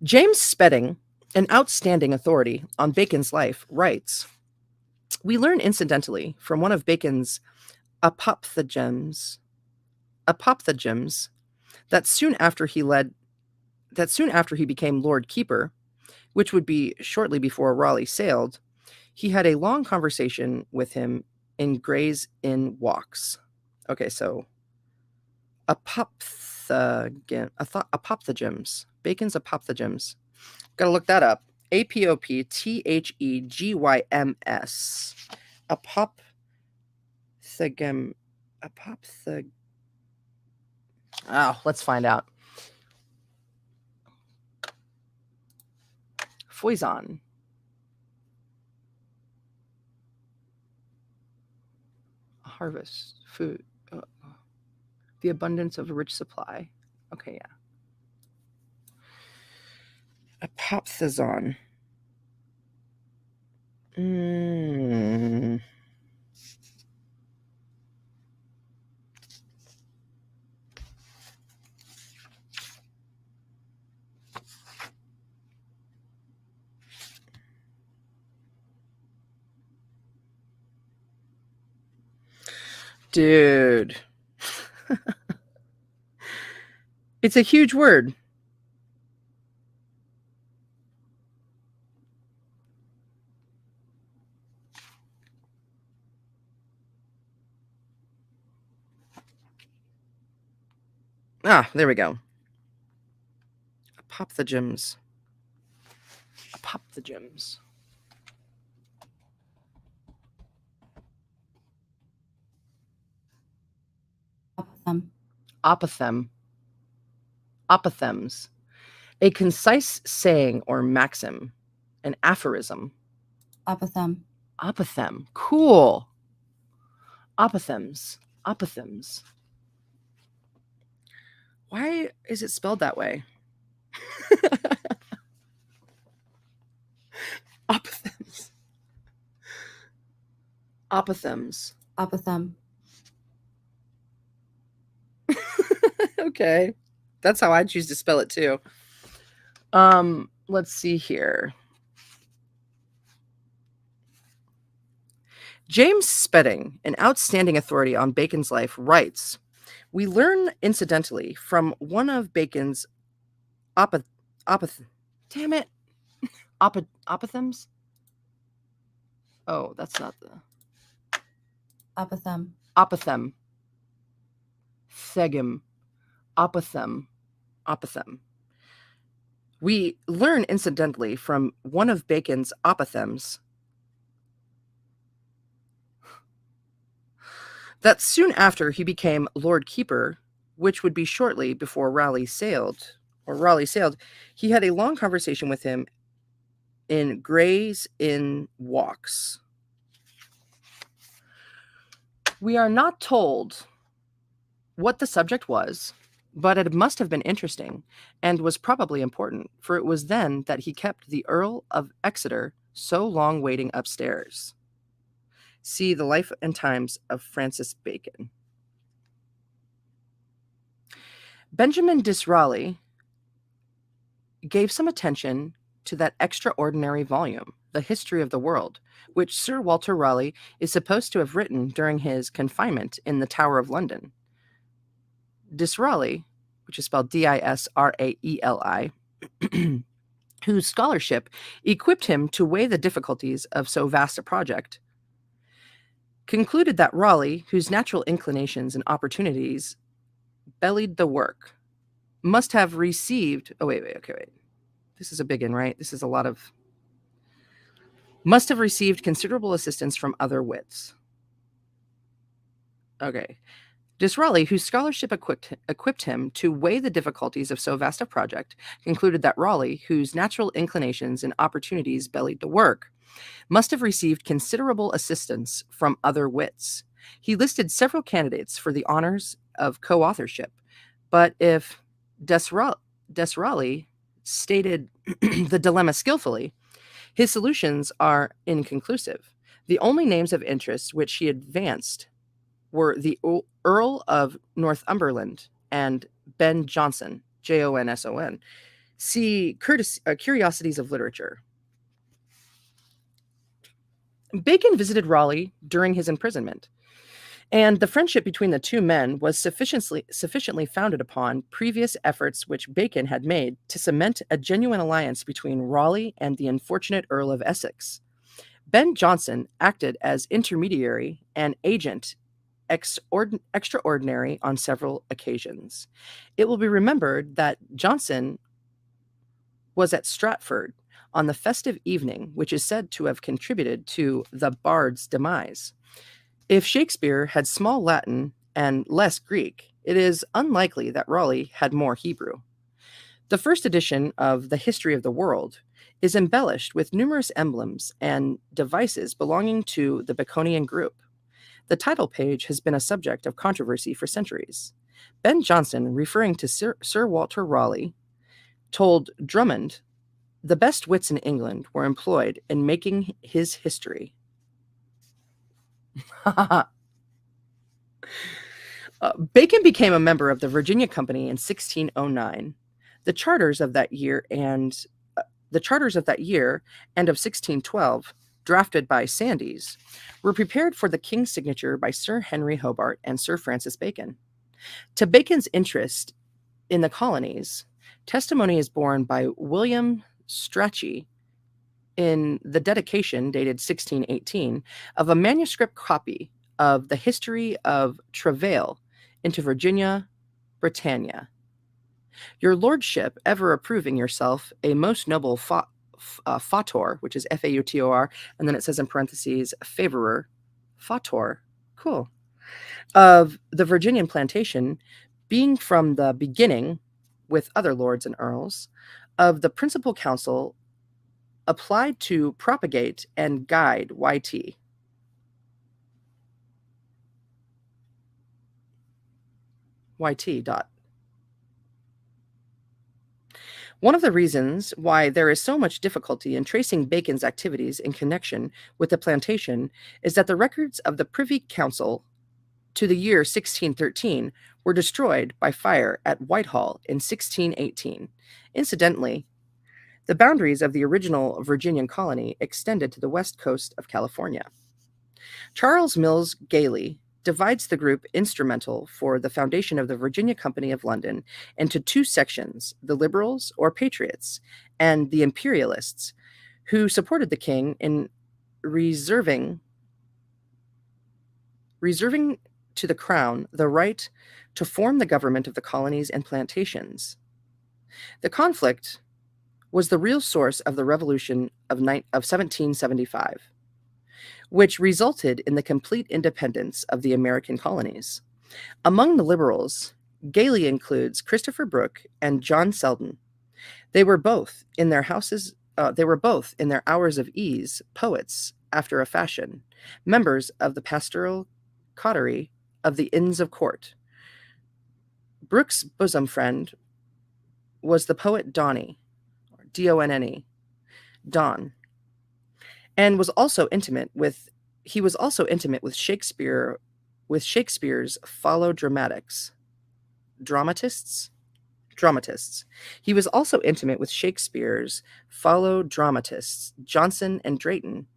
James Spedding, an outstanding authority on Bacon's life, writes, "We learn incidentally from one of Bacon's apophthegms that soon after he became Lord Keeper, which would be shortly before Raleigh sailed, he had a long conversation with him in Gray's Inn Walks." Okay, so apophthegms. Bacon's apophthegms. Gotta look that up. APOPTHEGYMS. Apophthegm. Oh, let's find out. Foison. Harvest. Food. The abundance of a rich supply. Okay, yeah. Apophthegm. Dude. It's a huge word. Ah, there we go. Apophthegms. Apophthegms. Apothems. A concise saying or maxim. An aphorism. Apothem. Cool. Apothems. Why is it spelled that way? Apothems. Okay. That's how I choose to spell it too. Let's see here. James Spedding, an outstanding authority on Bacon's life, writes, "We learn incidentally from one of Bacon's apothems. Oh, that's not the Apothem. Thegum. Apothem. We learn incidentally from one of Bacon's apothems that soon after he became Lord Keeper, which would be shortly before Raleigh sailed, he had a long conversation with him in Gray's Inn Walks. We are not told what the subject was, but it must have been interesting and was probably important, for it was then that he kept the Earl of Exeter so long waiting upstairs. See The Life and Times of Francis Bacon. Benjamin Disraeli gave some attention to that extraordinary volume, The History of the World, which Sir Walter Raleigh is supposed to have written during his confinement in the Tower of London. Disraeli, which is spelled Disraeli, whose scholarship equipped him to weigh the difficulties of so vast a project, concluded that Raleigh, whose natural inclinations and opportunities bellied the work, must have received. Oh, wait. This is a big one, right? This is a lot of. Must have received considerable assistance from other wits. Okay. Disraeli, whose scholarship equipped him to weigh the difficulties of so vast a project, concluded that Raleigh, whose natural inclinations and opportunities bellied the work, must have received considerable assistance from other wits. He listed several candidates for the honors of co-authorship, but if Disraeli stated the dilemma skillfully, his solutions are inconclusive. The only names of interest which he advanced were the Earl of Northumberland and Ben Jonson, Jonson. See Curiosities of Literature. Bacon visited Raleigh during his imprisonment, and the friendship between the two men was sufficiently founded upon previous efforts which Bacon had made to cement a genuine alliance between Raleigh and the unfortunate Earl of Essex. Ben Jonson acted as intermediary and agent extraordinary on several occasions. It will be remembered that Jonson was at Stratford on the festive evening, which is said to have contributed to the bard's demise. If Shakespeare had small Latin and less Greek, it is unlikely that Raleigh had more Hebrew. The first edition of The History of the World is embellished with numerous emblems and devices belonging to the Baconian group. The title page has been a subject of controversy for centuries. Ben Jonson, referring to Sir Walter Raleigh, told Drummond, "The best wits in England were employed in making his history." Bacon became a member of the Virginia Company in 1609. The charters of that year and of 1612, drafted by Sandys, were prepared for the king's signature by Sir Henry Hobart and Sir Francis Bacon. To Bacon's interest in the colonies, testimony is borne by William Strachey in the dedication, dated 1618, of a manuscript copy of the History of Travail into Virginia, Britannia. Your lordship, ever approving yourself a most noble fautor, which is Fautor, and then it says in parentheses, favorer, fautor, cool, of the Virginian plantation, being from the beginning, with other lords and earls, of the principal council applied to propagate and guide YT. YT. One of the reasons why there is so much difficulty in tracing Bacon's activities in connection with the plantation is that the records of the Privy Council to the year 1613 were destroyed by fire at Whitehall in 1618. Incidentally, the boundaries of the original Virginian colony extended to the west coast of California. Charles Mills Gailey divides the group instrumental for the foundation of the Virginia Company of London into two sections, the liberals or patriots and the imperialists, who supported the king in reserving to the crown the right to form the government of the colonies and plantations. The conflict was the real source of the Revolution of 1775, which resulted in the complete independence of the American colonies. Among the liberals, Gailey includes Christopher Brooke and John Selden. They were both in their hours of ease, poets after a fashion, members of the pastoral coterie of the Inns of Court. Brooke's bosom friend was the poet Donne, Donne, Donne, and was also intimate with Shakespeare's fellow dramatists. dramatists. He was also intimate with Shakespeare's fellow dramatists, Jonson and Drayton,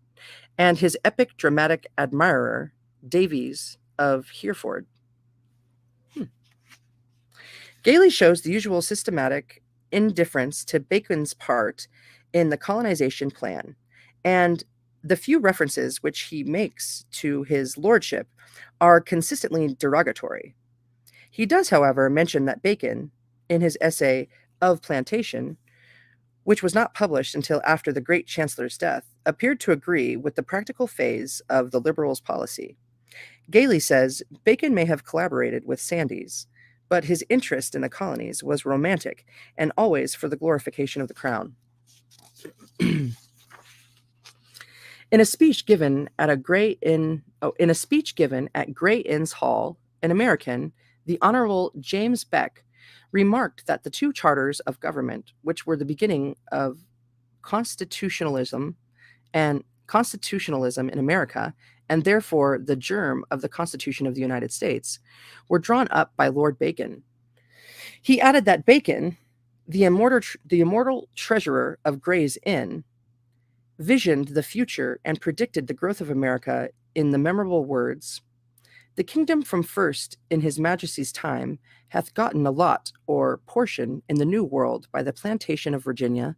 and his epic dramatic admirer, Davies of Hereford. Gailey shows the usual systematic indifference to Bacon's part in the colonization plan, and the few references which he makes to his lordship are consistently derogatory. He does, however, mention that Bacon, in his essay Of Plantation, which was not published until after the great Chancellor's death, appeared to agree with the practical phase of the Liberals' policy. Gailey says Bacon may have collaborated with Sandys, but his interest in the colonies was romantic and always for the glorification of the crown. In a speech given at Grey Inn's Hall, an American, the Honorable James Beck, remarked that the two charters of government, which were the beginning of constitutionalism in America, and therefore the germ of the Constitution of the United States, were drawn up by Lord Bacon. He added that Bacon, the immortal treasurer of Gray's Inn, visioned the future and predicted the growth of America in the memorable words, "The kingdom from first in his majesty's time hath gotten a lot or portion in the new world by the plantation of Virginia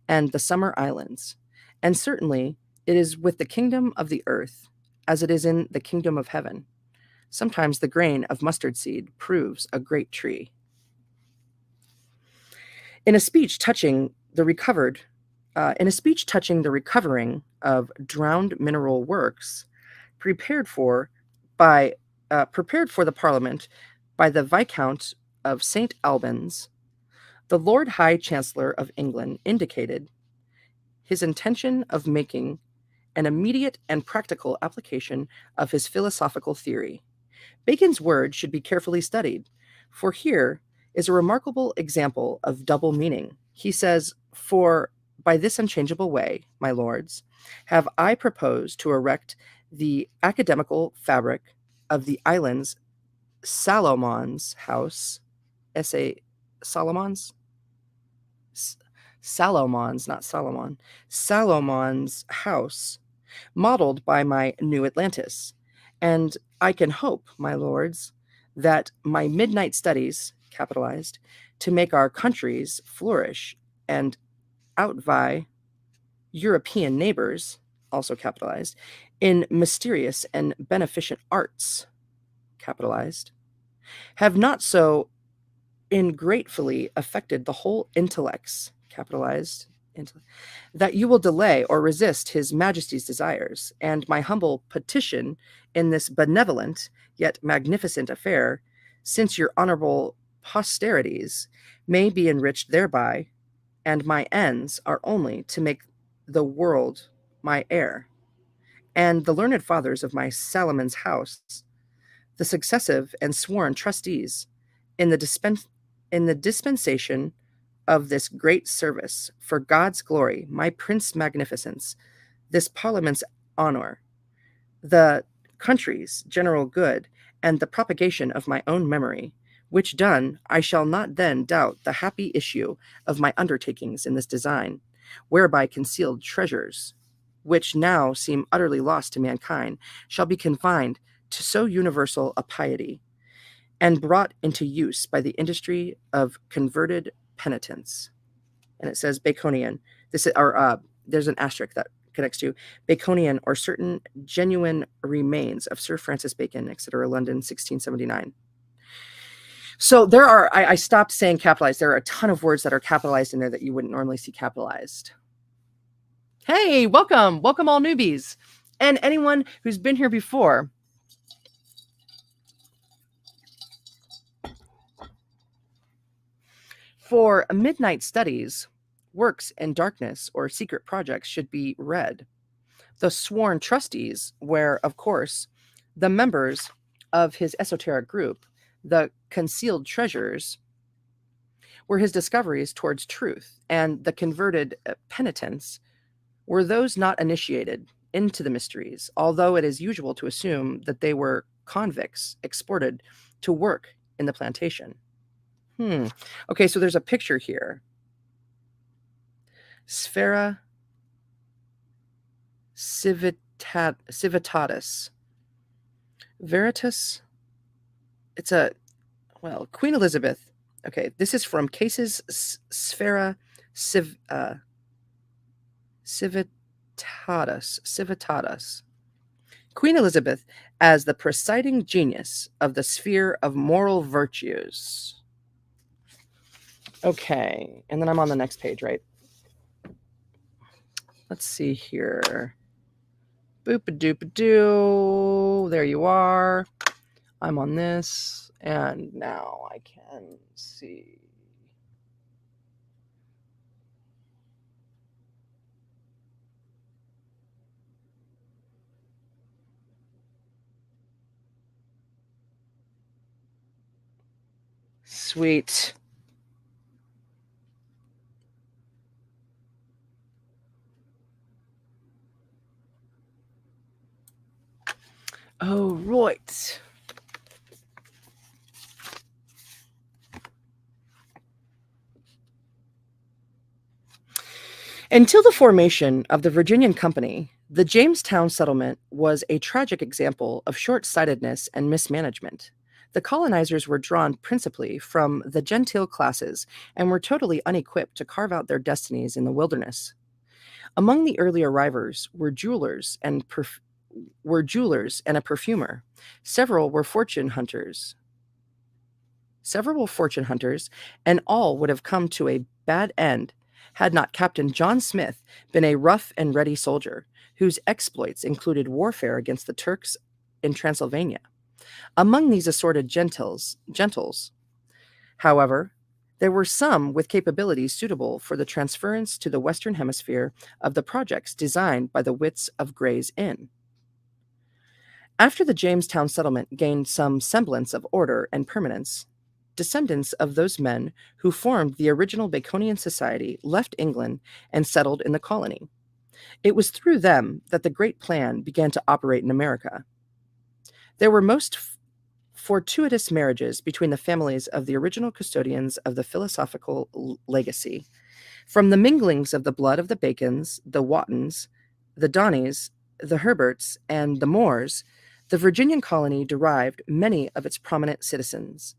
and the summer islands, and certainly it is with the kingdom of the earth as it is in the kingdom of heaven. Sometimes the grain of mustard seed proves a great tree." In a speech touching the recovering of drowned mineral works, prepared for the Parliament by the Viscount of St. Albans, the Lord High Chancellor of England indicated his intention of making an immediate and practical application of his philosophical theory. Bacon's words should be carefully studied, for here is a remarkable example of double meaning. He says, "For by this unchangeable way, my lords, have I proposed to erect the academical fabric of the islands Salomon's house," essay Salomon's? Salomon's, not Solomon. Salomon's house, modeled by my new Atlantis. And I can hope, my lords, that my midnight studies, capitalized, to make our countries flourish and outvie European neighbors, also capitalized, in mysterious and beneficent arts, capitalized, have not so ingratefully affected the whole intellects, capitalized, that you will delay or resist his majesty's desires, and my humble petition in this benevolent yet magnificent affair, since your honorable posterities may be enriched thereby, and my ends are only to make the world my heir, and the learned fathers of my Salomon's house, the successive and sworn trustees, in the dispensation of this great service, for God's glory, my Prince Magnificence, this Parliament's honor, the country's general good, and the propagation of my own memory, which done, I shall not then doubt the happy issue of my undertakings in this design, whereby concealed treasures, which now seem utterly lost to mankind, shall be confined to so universal a piety, and brought into use by the industry of converted penitents. And it says Baconian. There's an asterisk that connects to Baconian or certain genuine remains of Sir Francis Bacon, etc., London, 1679. So there are, I stopped saying capitalized. There are a ton of words that are capitalized in there that you wouldn't normally see capitalized. Hey, welcome all newbies. And anyone who's been here before. For midnight studies, works in darkness or secret projects should be read. The sworn trustees, where, of course, the members of his esoteric group, the concealed treasures, were his discoveries towards truth, and the converted penitents were those not initiated into the mysteries, although it is usual to assume that they were convicts exported to work in the plantation. Okay, so there's a picture here. Sphera civitatis. Veritas. It's Queen Elizabeth. Okay, this is from Cases Sphera civitatis. Queen Elizabeth as the presiding genius of the sphere of moral virtues. Okay, and then I'm on the next page, right? Let's see here. Boop-a-doop-a-doo. There you are. I'm on this, and now I can see. Sweet. Oh, right. Until the formation of the Virginian Company, the Jamestown settlement was a tragic example of short-sightedness and mismanagement. The colonizers were drawn principally from the genteel classes and were totally unequipped to carve out their destinies in the wilderness. Among the early arrivers were jewelers and a perfumer. Several were fortune hunters, and all would have come to a bad end had not Captain John Smith been a rough and ready soldier, whose exploits included warfare against the Turks in Transylvania. Among these assorted gentles, however, there were some with capabilities suitable for the transference to the Western Hemisphere of the projects designed by the wits of Gray's Inn. After the Jamestown settlement gained some semblance of order and permanence, descendants of those men who formed the original Baconian Society left England and settled in the colony. It was through them that the Great Plan began to operate in America. There were most fortuitous marriages between the families of the original custodians of the philosophical legacy. From the minglings of the blood of the Bacons, the Wottons, the Donneys, the Herberts, and the Moores, the Virginian colony derived many of its prominent citizens.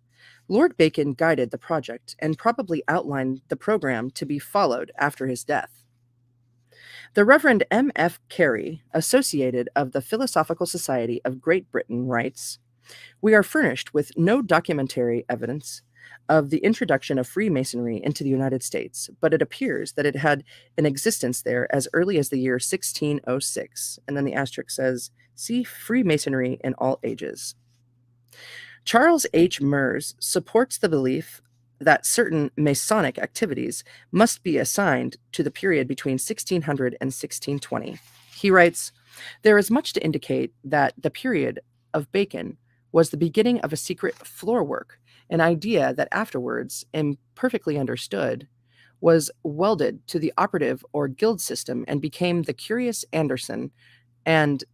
Lord Bacon guided the project and probably outlined the program to be followed after his death. The Reverend M.F. Carey, associated of the Philosophical Society of Great Britain, writes, "We are furnished with no documentary evidence of the introduction of Freemasonry into the United States, but it appears that it had an existence there as early as the year 1606. And then the asterisk says, see Freemasonry in all ages. Charles H. Mers supports the belief that certain Masonic activities must be assigned to the period between 1600 and 1620. He writes, there is much to indicate that the period of Bacon was the beginning of a secret floor work, an idea that afterwards, imperfectly understood, was welded to the operative or guild system and became the curious Anderson and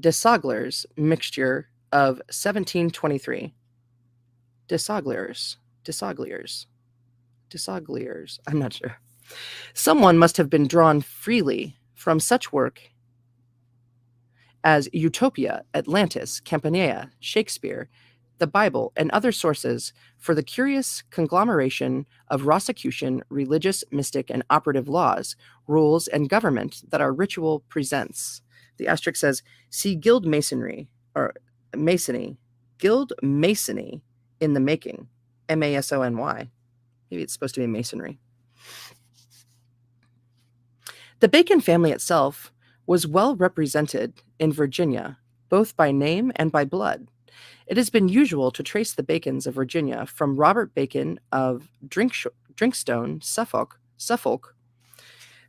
Desaguliers mixture of 1723. Desaguliers. I'm not sure. Someone must have been drawn freely from such work as Utopia, Atlantis, Campania, Shakespeare, the Bible, and other sources for the curious conglomeration of Rosicrucian, religious, mystic, and operative laws, rules, and government that our ritual presents. The asterisk says, see Guild Masonry, or Masony, Guild Masony in the making, Masony. Maybe it's supposed to be masonry. The Bacon family itself was well represented in Virginia, both by name and by blood. It has been usual to trace the Bacons of Virginia from Robert Bacon of Drinkstone, Suffolk,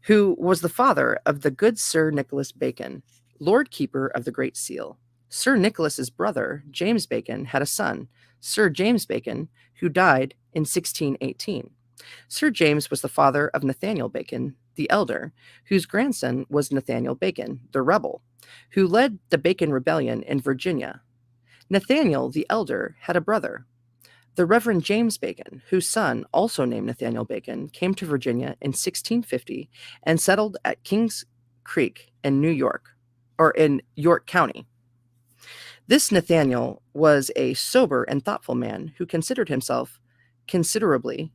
who was the father of the good Sir Nicholas Bacon, Lord Keeper of the Great Seal. Sir Nicholas's brother, James Bacon, had a son, Sir James Bacon, who died in 1618. Sir James was the father of Nathaniel Bacon, the elder, whose grandson was Nathaniel Bacon, the rebel, who led the Bacon Rebellion in Virginia. Nathaniel, the elder, had a brother, The Reverend James Bacon, whose son, also named Nathaniel Bacon, came to Virginia in 1650 and settled at Kings Creek in in York County. This Nathaniel was a sober and thoughtful man who considered himself considerably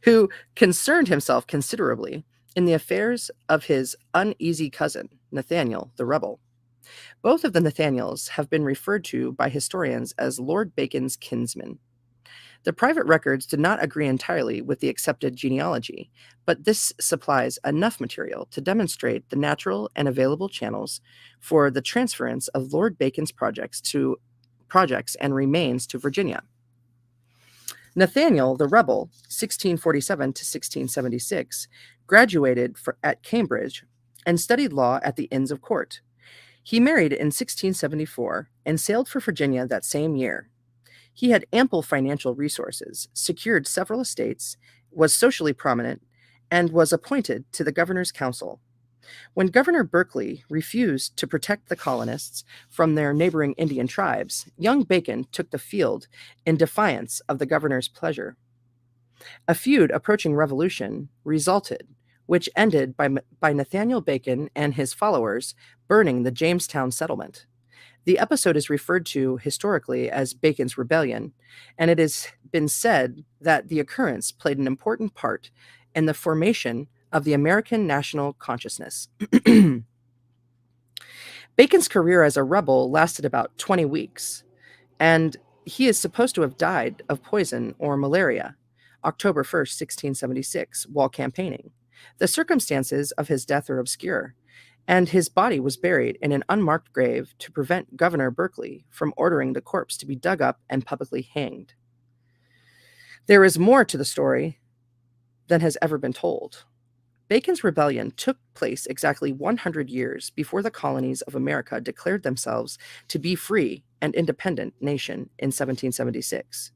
who concerned himself considerably in the affairs of his uneasy cousin, Nathaniel the Rebel. Both of the Nathaniels have been referred to by historians as Lord Bacon's kinsmen. The private records did not agree entirely with the accepted genealogy, but this supplies enough material to demonstrate the natural and available channels for the transference of Lord Bacon's projects and remains to Virginia. Nathaniel the Rebel, 1647 to 1676, graduated at Cambridge and studied law at the Inns of Court. He married in 1674 and sailed for Virginia that same year. He had ample financial resources, secured several estates, was socially prominent, and was appointed to the governor's council. When Governor Berkeley refused to protect the colonists from their neighboring Indian tribes, young Bacon took the field in defiance of the governor's pleasure. A feud approaching revolution resulted, which ended by Nathaniel Bacon and his followers burning the Jamestown settlement. The episode is referred to historically as Bacon's Rebellion, and it has been said that the occurrence played an important part in the formation of the American national consciousness. Bacon's career as a rebel lasted about 20 weeks, and he is supposed to have died of poison or malaria, October 1st, 1676, while campaigning. The circumstances of his death are obscure, and his body was buried in an unmarked grave to prevent Governor Berkeley from ordering the corpse to be dug up and publicly hanged. There is more to the story than has ever been told. Bacon's rebellion took place exactly 100 years before the colonies of America declared themselves to be free and independent nation in 1776.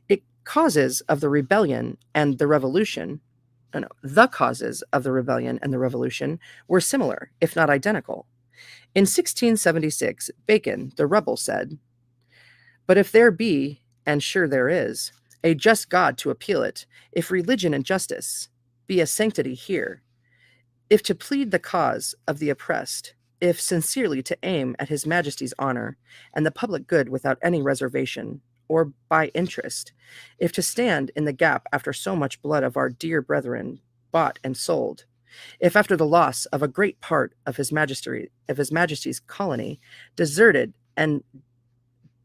The causes of the rebellion and the revolution were similar, if not identical. In 1676, Bacon, the rebel, said, "But if there be, and sure there is, a just God to appeal it, if religion and justice be a sanctity here, if to plead the cause of the oppressed, if sincerely to aim at his majesty's honor and the public good without any reservation or by interest, if to stand in the gap after so much blood of our dear brethren bought and sold, if after the loss of a great part of his majesty's colony, deserted and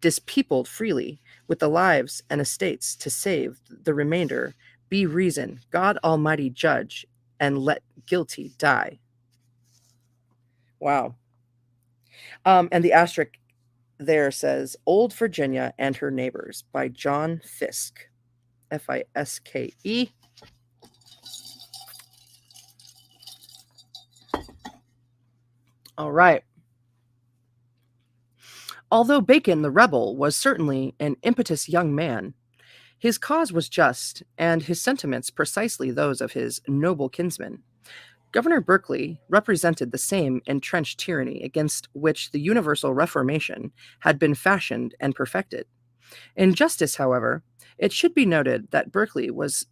dispeopled freely with the lives and estates to save the remainder, be reason, God Almighty judge, and let guilty die." Wow. And the asterisk there says Old Virginia and Her Neighbors by John Fiske, Fiske. All right. Although Bacon the rebel was certainly an impetuous young man, his cause was just, and his sentiments precisely those of his noble kinsman. Governor Berkeley represented the same entrenched tyranny against which the Universal Reformation had been fashioned and perfected. In justice, however, it should be noted that Berkeley was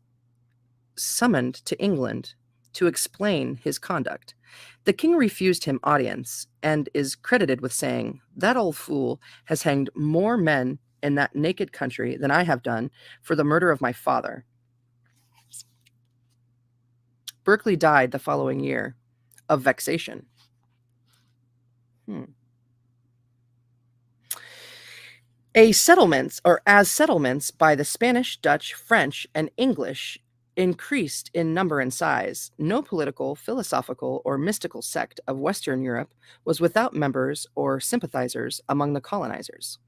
summoned to England to explain his conduct. The king refused him audience and is credited with saying, "That old fool has hanged more men in that naked country than I have done for the murder of my father." Berkeley died the following year of vexation. As settlements by the Spanish, Dutch, French, and English increased in number and size, no political, philosophical, or mystical sect of Western Europe was without members or sympathizers among the colonizers.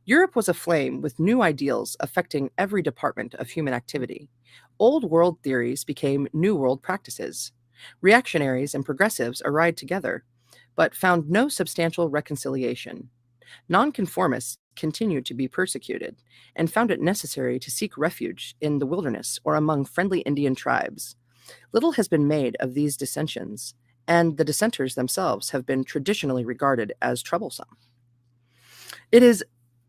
Europe was aflame with new ideals affecting every department of human activity. Old world theories became new world practices. Reactionaries and progressives arrived together, but found no substantial reconciliation. Nonconformists continued to be persecuted and found it necessary to seek refuge in the wilderness or among friendly Indian tribes. Little has been made of these dissensions, and the dissenters themselves have been traditionally regarded as troublesome. It is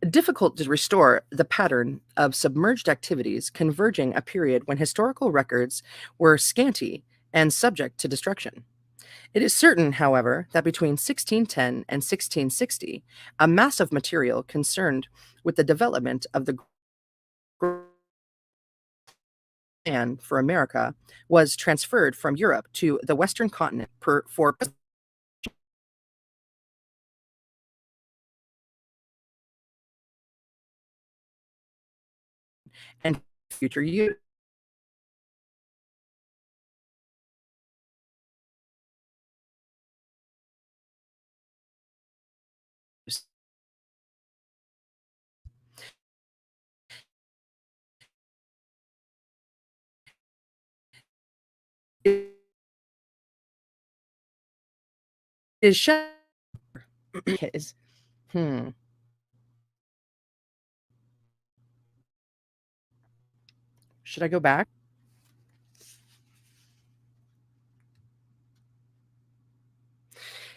difficult to restore the pattern of submerged activities converging a period when historical records were scanty and subject to destruction. It is certain, however, that between 1610 and 1660, a mass of material concerned with the development of the plan for America was transferred from Europe to the Western continent for and future use. It is is Should I go back?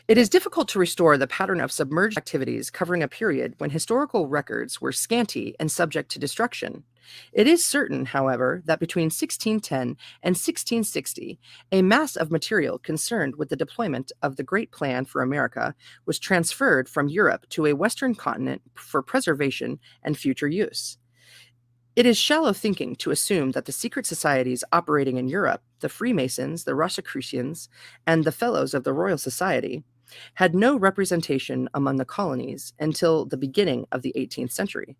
It is difficult to restore the pattern of submerged activities covering a period when historical records were scanty and subject to destruction. It is certain, however, that between 1610 and 1660, a mass of material concerned with the deployment of the Great Plan for America was transferred from Europe to a Western continent for preservation and future use. It is shallow thinking to assume that the secret societies operating in Europe, the Freemasons, the Rosicrucians, and the Fellows of the Royal Society, had no representation among the colonies until the beginning of the 18th century.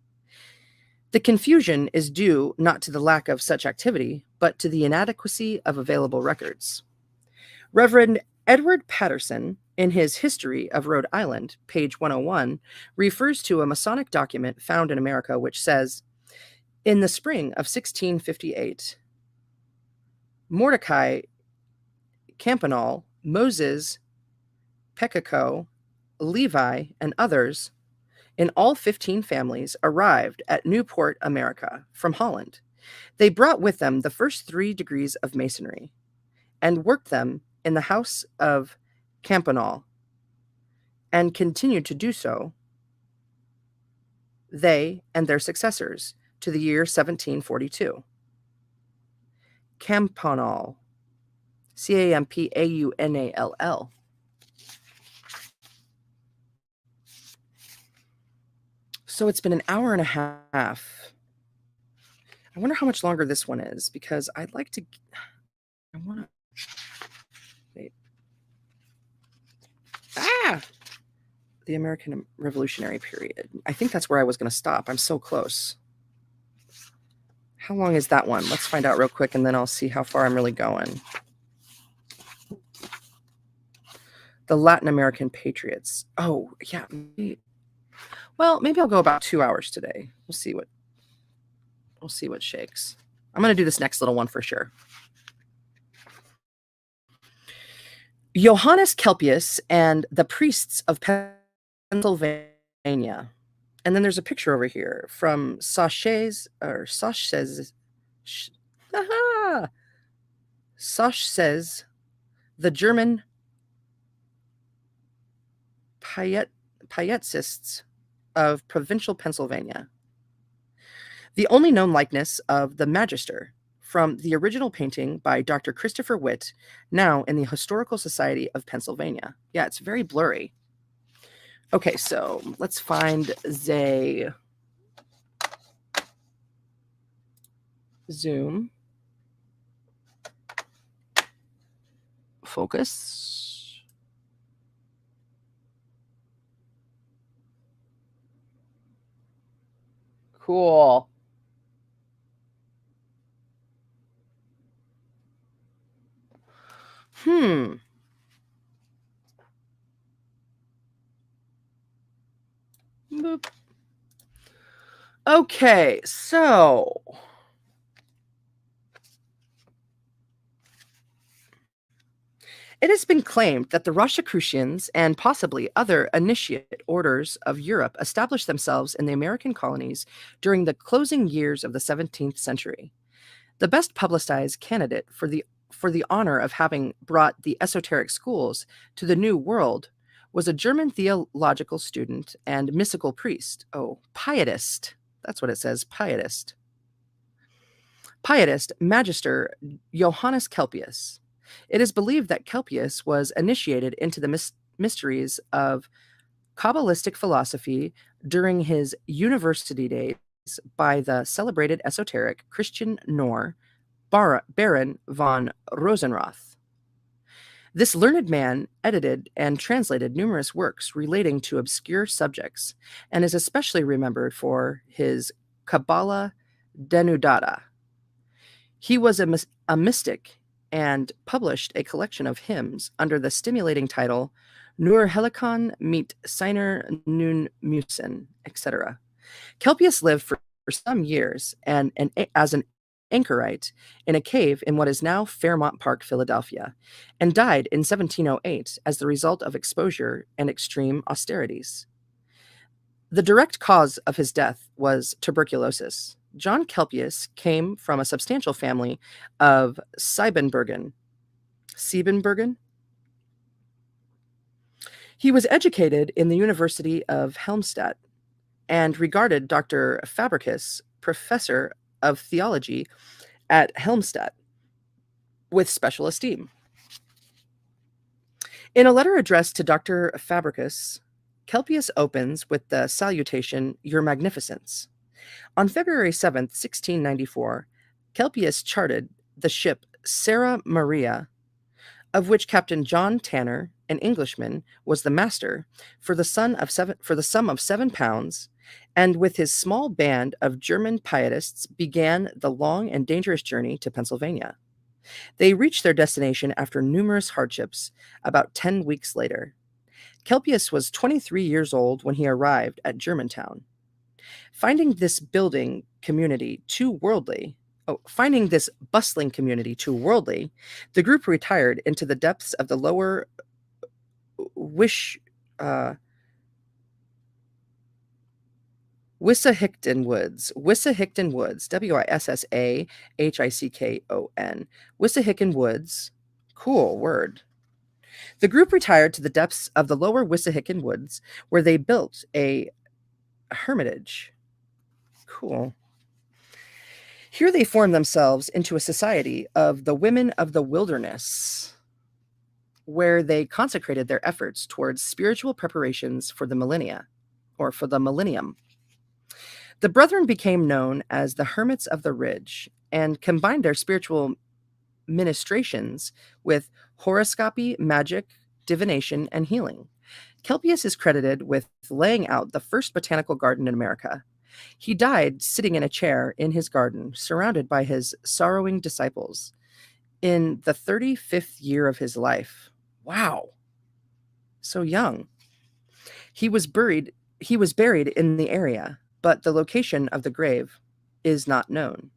The confusion is due not to the lack of such activity, but to the inadequacy of available records. Reverend Edward Patterson, in his History of Rhode Island, page 101, refers to a Masonic document found in America which says, "In the spring of 1658, Mordecai Campanall, Moses Pecaco, Levi, and others, in all 15 families, arrived at Newport, America, from Holland. They brought with them the first 3 degrees of Masonry, and worked them in the house of Campanall, and continued to do so, they and their successors, to the year 1742. Campanall, Campaunall. So it's been an hour and a half. I wonder how much longer this one is, because I'd like to, I want to, wait. The American Revolutionary period. I think that's where I was going to stop. I'm so close. How long is that one? Let's find out real quick, and then I'll see how far I'm really going. The Latin American Patriots. Oh, yeah. Well, maybe I'll go about 2 hours today. We'll see what shakes. I'm going to do this next little one for sure. Johannes Kelpius and the priests of Pennsylvania. And then there's a picture over here from Sachs, the German Pietists of provincial Pennsylvania. The only known likeness of the Magister from the original painting by Dr. Christopher Witt, now in the Historical Society of Pennsylvania. Yeah, it's very blurry. Okay, so let's find the zoom. Focus. Cool. Boop. Okay, so it has been claimed that the Rosicrucians and possibly other initiate orders of Europe established themselves in the American colonies during the closing years of the 17th century. The best publicized candidate for the honor of having brought the esoteric schools to the New World was a German theological student and mystical priest. Oh, pietist. That's what it says, pietist. Pietist Magister Johannes Kelpius. It is believed that Kelpius was initiated into the mysteries of Kabbalistic philosophy during his university days by the celebrated esoteric Christian Knorr, Baron von Rosenroth. This learned man edited and translated numerous works relating to obscure subjects, and is especially remembered for his Kabbalah Denudata. He was a mystic and published a collection of hymns under the stimulating title Nur Helikon mit seiner nun Musen, etc. Kelpius lived for some years as an anchorite in a cave in what is now Fairmount Park, Philadelphia, and died in 1708 as the result of exposure and extreme austerities. The direct cause of his death was tuberculosis. John Kelpius came from a substantial family of Siebenbürgen. He was educated in the University of Helmstedt and regarded Dr. Fabricius, professor of theology at Helmstedt, with special esteem. In a letter addressed to Dr. Fabricius, Kelpius opens with the salutation, Your Magnificence. On February 7th, 1694, Kelpius charted the ship Sarah Maria, of which Captain John Tanner, an Englishman, was the master, for the sum of £7, and with his small band of German pietists began the long and dangerous journey to Pennsylvania. They reached their destination after numerous hardships about 10 weeks later. Kelpius was 23 years old when he arrived at Germantown. Finding this bustling community too worldly, the group retired into the depths of the lower Wissahickon Woods, Wissahickon Woods, Wissahickon, Wissahickon Woods, cool word. The group retired to the depths of the lower Wissahickon Woods, where they built a hermitage. Cool. Here they formed themselves into a society of the Women of the Wilderness, where they consecrated their efforts towards spiritual preparations for the millennium. The brethren became known as the Hermits of the Ridge and combined their spiritual ministrations with horoscopy, magic, divination, and healing. Kelpius is credited with laying out the first botanical garden in America. He died sitting in a chair in his garden, surrounded by his sorrowing disciples, in the 35th year of his life. Wow. So young. He was buried in the area, but the location of the grave is not known.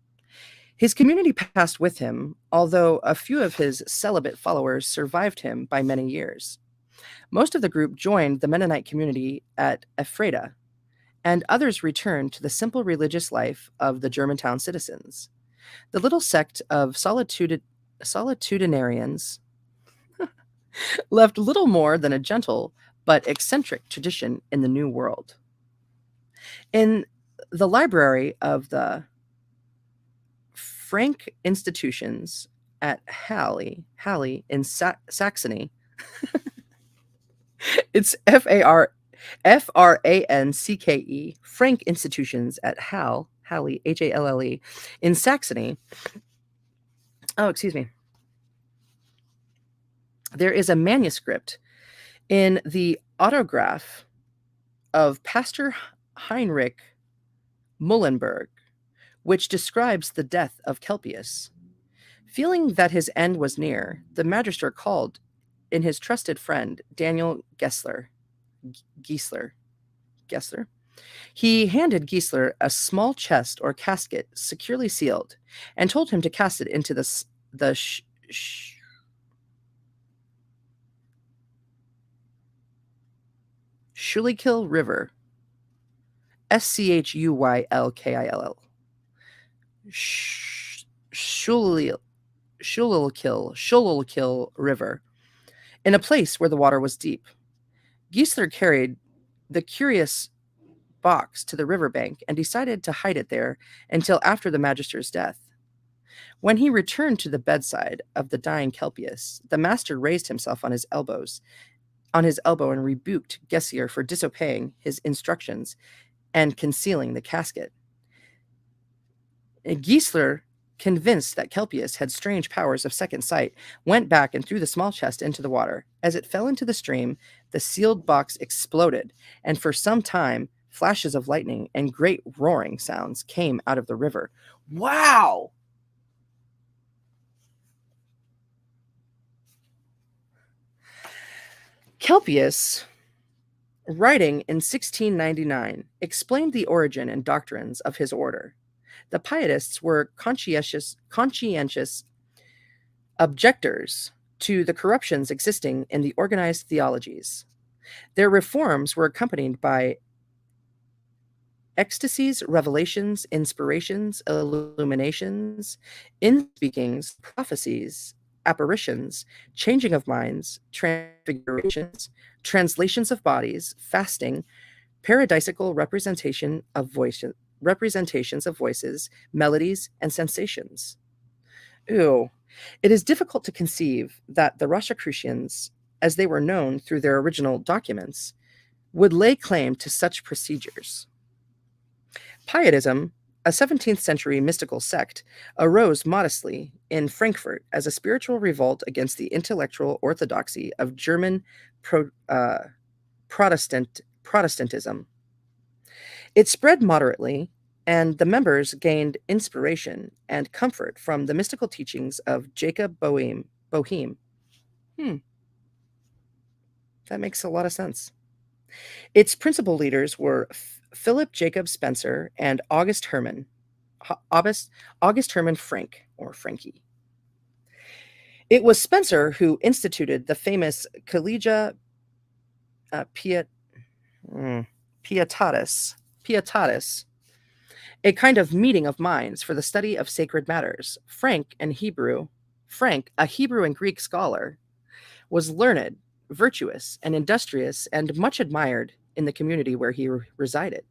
His community passed with him, although a few of his celibate followers survived him by many years. Most of the group joined the Mennonite community at Ephrata, and others returned to the simple religious life of the Germantown citizens. The little sect of solitudinarians left little more than a gentle but eccentric tradition in the New World. In the library of the Frank institutions at Halle in Saxony, it's Francke, Frank institutions at Halle, Halle, in Saxony. Oh, excuse me. There is a manuscript in the autograph of Pastor Heinrich Muhlenberg, which describes the death of Kelpius. Feeling that his end was near, the magister called in his trusted friend, Daniel Geisler. He handed Geisler a small chest or casket securely sealed and told him to cast it into the Schuylkill River. Schuykill. Schuylkill River, in a place where the water was deep. Giesler carried the curious box to the riverbank and decided to hide it there until after the magister's death. When he returned to the bedside of the dying Kelpius, the master raised himself on his elbow and rebuked Gessier for disobeying his instructions and concealing the casket. Giesler, convinced that Kelpius had strange powers of second sight, went back and threw the small chest into the water. As it fell into the stream, the sealed box exploded, and for some time, flashes of lightning and great roaring sounds came out of the river. Wow! Kelpius, writing in 1699, explained the origin and doctrines of his order. The Pietists were conscientious objectors to the corruptions existing in the organized theologies. Their reforms were accompanied by ecstasies, revelations, inspirations, illuminations, in-speakings, prophecies, apparitions, changing of minds, transfigurations, translations of bodies, fasting, paradisical representations of voices, melodies, and sensations. Ooh, it is difficult to conceive that the Rosicrucians, as they were known through their original documents, would lay claim to such procedures. Pietism, a 17th century mystical sect, arose modestly in Frankfurt as a spiritual revolt against the intellectual orthodoxy of German Protestantism. It spread moderately, and the members gained inspiration and comfort from the mystical teachings of Jacob Boehme. That makes a lot of sense. Its principal leaders were Philip Jacob Spencer and August Hermann Frank, or Frankie. It was Spencer who instituted the famous Collegia Pietatis, a kind of meeting of minds for the study of sacred matters. Frank, a Hebrew and Greek scholar, was learned, virtuous, and industrious, and much admired in the community where he resided.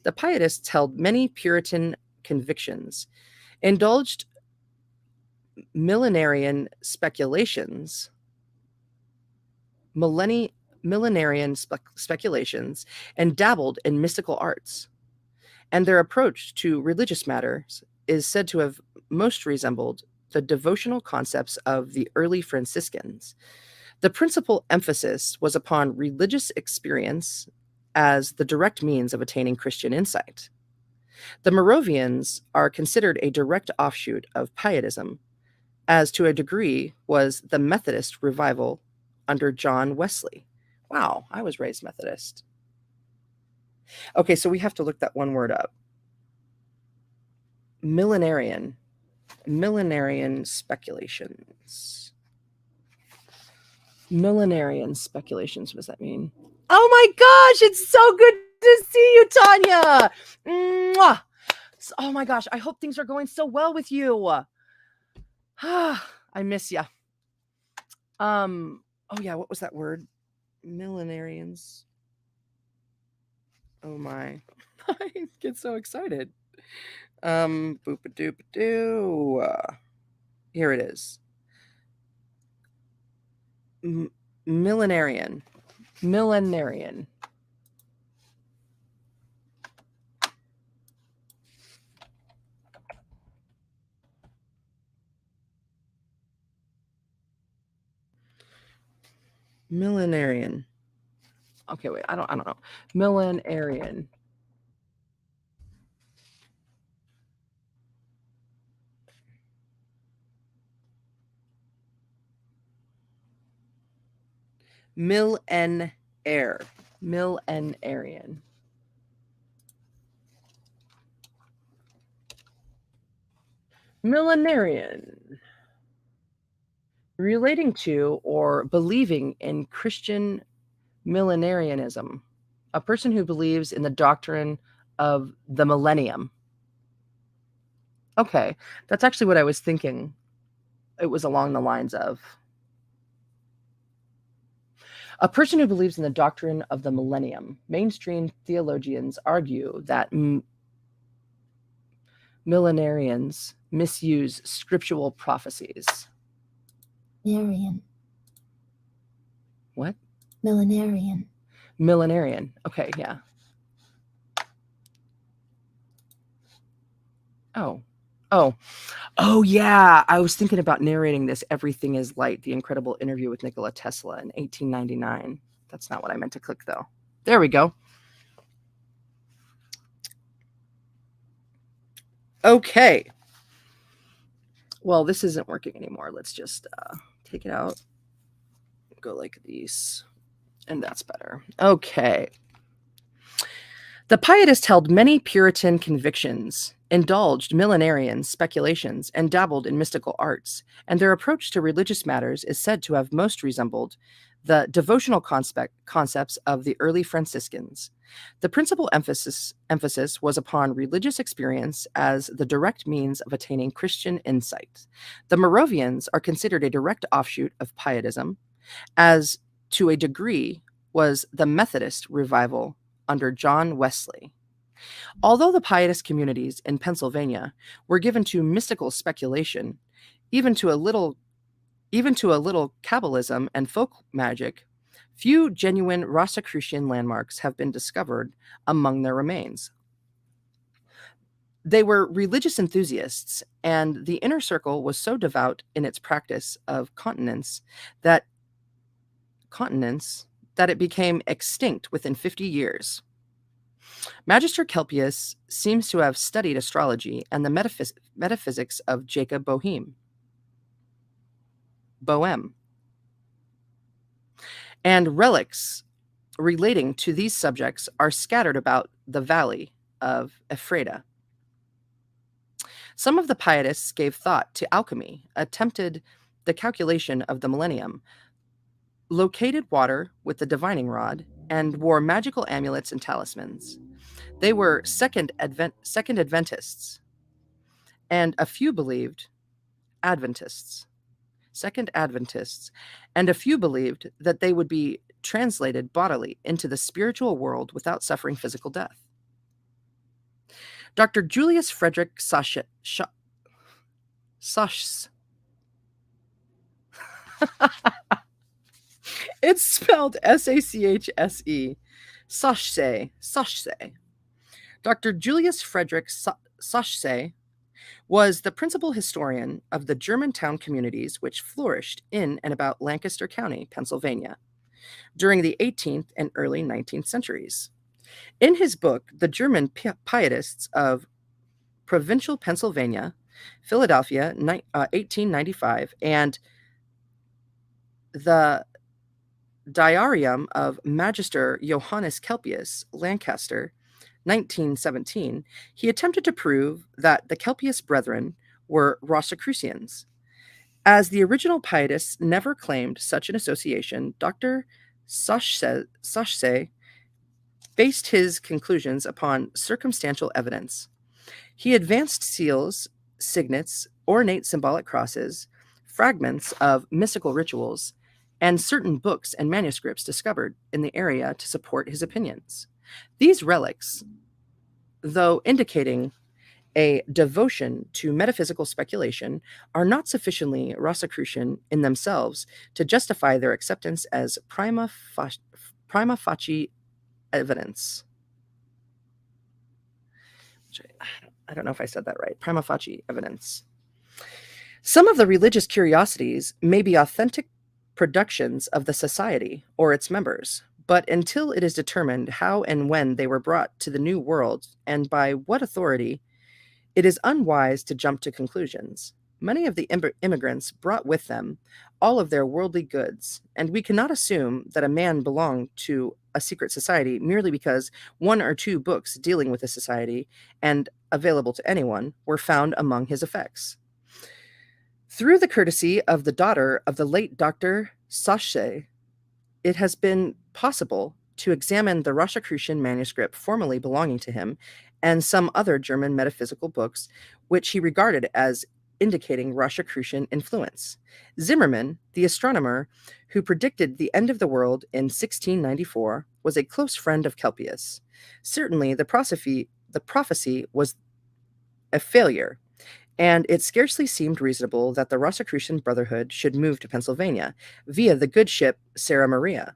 The Pietists held many Puritan convictions, indulged millenarian speculations, and dabbled in mystical arts. And their approach to religious matters is said to have most resembled the devotional concepts of the early Franciscans. The principal emphasis was upon religious experience as the direct means of attaining Christian insight. The Moravians are considered a direct offshoot of Pietism, as to a degree was the Methodist revival under John Wesley. Wow, I was raised Methodist. Okay, so we have to look that one word up. Millenarian speculations. Millenarian speculations, what does that mean? Oh my gosh, it's so good to see you, Tanya. Mwah! Oh my gosh, I hope things are going so well with you. I miss you. Oh yeah, what was that word? Millenarians. Oh my. I get so excited. Boop-a-doop-a-doo. Here it is. Millenarian. Millenarian. Okay, wait. I don't know. Millenarian. Millenarian. Millenarian. Relating to or believing in Christian millenarianism, a person who believes in the doctrine of the millennium. Okay, that's actually what I was thinking. It was along the lines of. A person who believes in the doctrine of the millennium. Mainstream theologians argue that millenarians misuse scriptural prophecies. Millenarian. What? Millenarian. Millenarian. Okay, yeah. Oh, yeah. I was thinking about narrating this Everything is Light, the incredible interview with Nikola Tesla in 1899. That's not what I meant to click, though. There we go. Okay. Well, this isn't working anymore. Let's just take it out. Go like these. And that's better. Okay. The Pietist held many Puritan convictions, indulged millenarian speculations, and dabbled in mystical arts, and their approach to religious matters is said to have most resembled the devotional concepts of the early Franciscans. The principal emphasis was upon religious experience as the direct means of attaining Christian insight. The Moravians are considered a direct offshoot of Pietism, as to a degree was the Methodist revival under John Wesley. Although the Pietist communities in Pennsylvania were given to mystical speculation, even to a little Kabbalism and folk magic, few genuine Rosicrucian landmarks have been discovered among their remains. They were religious enthusiasts, and the inner circle was so devout in its practice of continence that it became extinct within 50 years. Magister Kelpius seems to have studied astrology and the metaphysics of Jacob Boehme, and relics relating to these subjects are scattered about the valley of Ephrata. Some of the Pietists gave thought to alchemy, attempted the calculation of the millennium, located water with the divining rod, and wore magical amulets and talismans. They were second Adventists, and a few believed second Adventists, and a few believed that they would be translated bodily into the spiritual world without suffering physical death. Dr. Julius Frederick Sachse it's spelled S-A-C-H-S-E. Sachse. Dr. Julius Frederick Sachse was the principal historian of the Germantown communities which flourished in and about Lancaster County, Pennsylvania, during the 18th and early 19th centuries. In his book, The German Pietists of Provincial Pennsylvania, Philadelphia, 1895, and the Diarium of Magister Johannes Kelpius, Lancaster, 1917, he attempted to prove that the Kelpius brethren were Rosicrucians. As the original Pietists never claimed such an association, Dr. Sachse based his conclusions upon circumstantial evidence. He advanced seals, signets, ornate symbolic crosses, fragments of mystical rituals, and certain books and manuscripts discovered in the area to support his opinions. These relics, though indicating a devotion to metaphysical speculation, are not sufficiently Rosicrucian in themselves to justify their acceptance as prima facie evidence. I don't know if I said that right. Prima facie evidence. Some of the religious curiosities may be authentic productions of the society or its members, but until it is determined how and when they were brought to the New World and by what authority, it is unwise to jump to conclusions. Many of the immigrants brought with them all of their worldly goods, and we cannot assume that a man belonged to a secret society merely because one or two books dealing with the society and available to anyone were found among his effects. Through the courtesy of the daughter of the late Dr. Sachse, it has been possible to examine the Rosicrucian manuscript formerly belonging to him and some other German metaphysical books which he regarded as indicating Rosicrucian influence. Zimmermann, the astronomer who predicted the end of the world in 1694, was a close friend of Kelpius. Certainly, the prophecy was a failure, and it scarcely seemed reasonable that the Rosicrucian Brotherhood should move to Pennsylvania via the good ship Sarah Maria,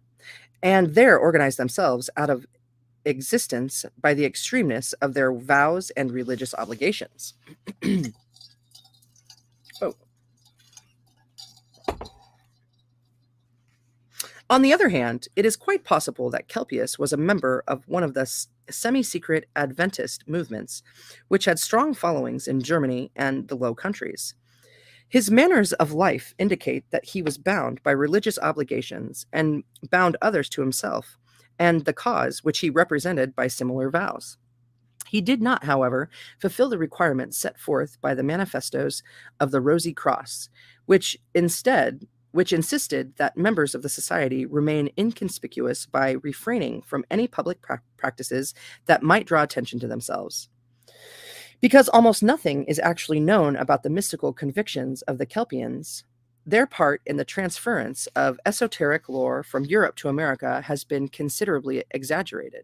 and there organize themselves out of existence by the extremeness of their vows and religious obligations. Oh. On the other hand, it is quite possible that Kelpius was a member of one of the semi-secret Adventist movements, which had strong followings in Germany and the Low Countries. His manners of life indicate that he was bound by religious obligations and bound others to himself and the cause which he represented by similar vows. He did not, however, fulfill the requirements set forth by the manifestos of the Rosy Cross, which insisted that members of the society remain inconspicuous by refraining from any public practices that might draw attention to themselves. Because almost nothing is actually known about the mystical convictions of the Kelpians, their part in the transference of esoteric lore from Europe to America has been considerably exaggerated.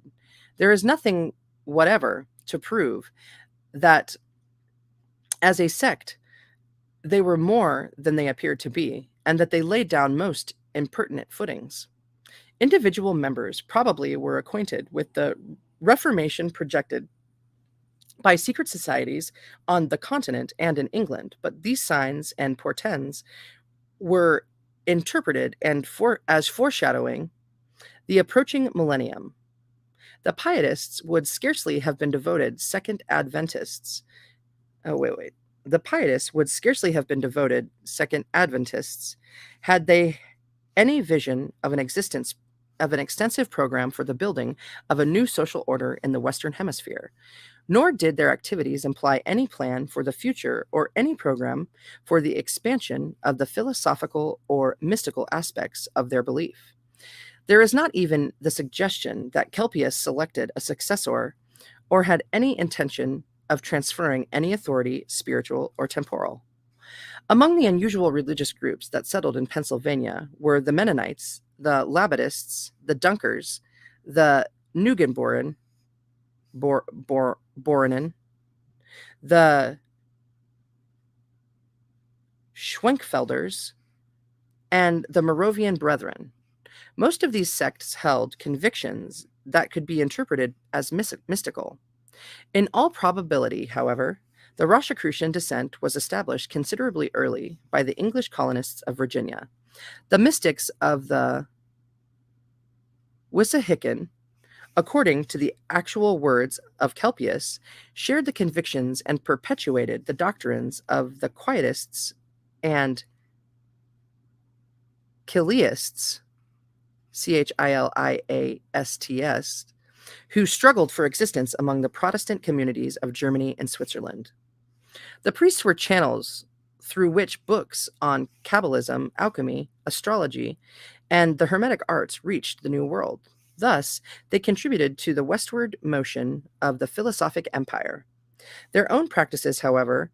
There is nothing whatever to prove that, as a sect, they were more than they appeared to be, and that they laid down most impertinent footings. Individual members probably were acquainted with the Reformation projected by secret societies on the continent and in England, but these signs and portents were interpreted as foreshadowing the approaching millennium. The Pietists would scarcely have been devoted Second Adventists. The Pietists would scarcely have been devoted Second Adventists had they any vision of an extensive program for the building of a new social order in the Western Hemisphere. Nor did their activities imply any plan for the future or any program for the expansion of the philosophical or mystical aspects of their belief. There is not even the suggestion that Kelpius selected a successor or had any intention of transferring any authority, spiritual or temporal. Among the unusual religious groups that settled in Pennsylvania were the Mennonites, the Labadists, the Dunkers, the Neugenborern, the Schwenkfelders, and the Moravian Brethren. Most of these sects held convictions that could be interpreted as mystical. In all probability, however, the Rosicrucian descent was established considerably early by the English colonists of Virginia. The mystics of the Wissahickon, according to the actual words of Kelpius, shared the convictions and perpetuated the doctrines of the Quietists and Chiliasts, Chiliasts, who struggled for existence among the Protestant communities of Germany and Switzerland. The priests were channels through which books on Kabbalism, alchemy, astrology, and the Hermetic arts reached the New World. Thus, they contributed to the westward motion of the philosophic empire. Their own practices, however,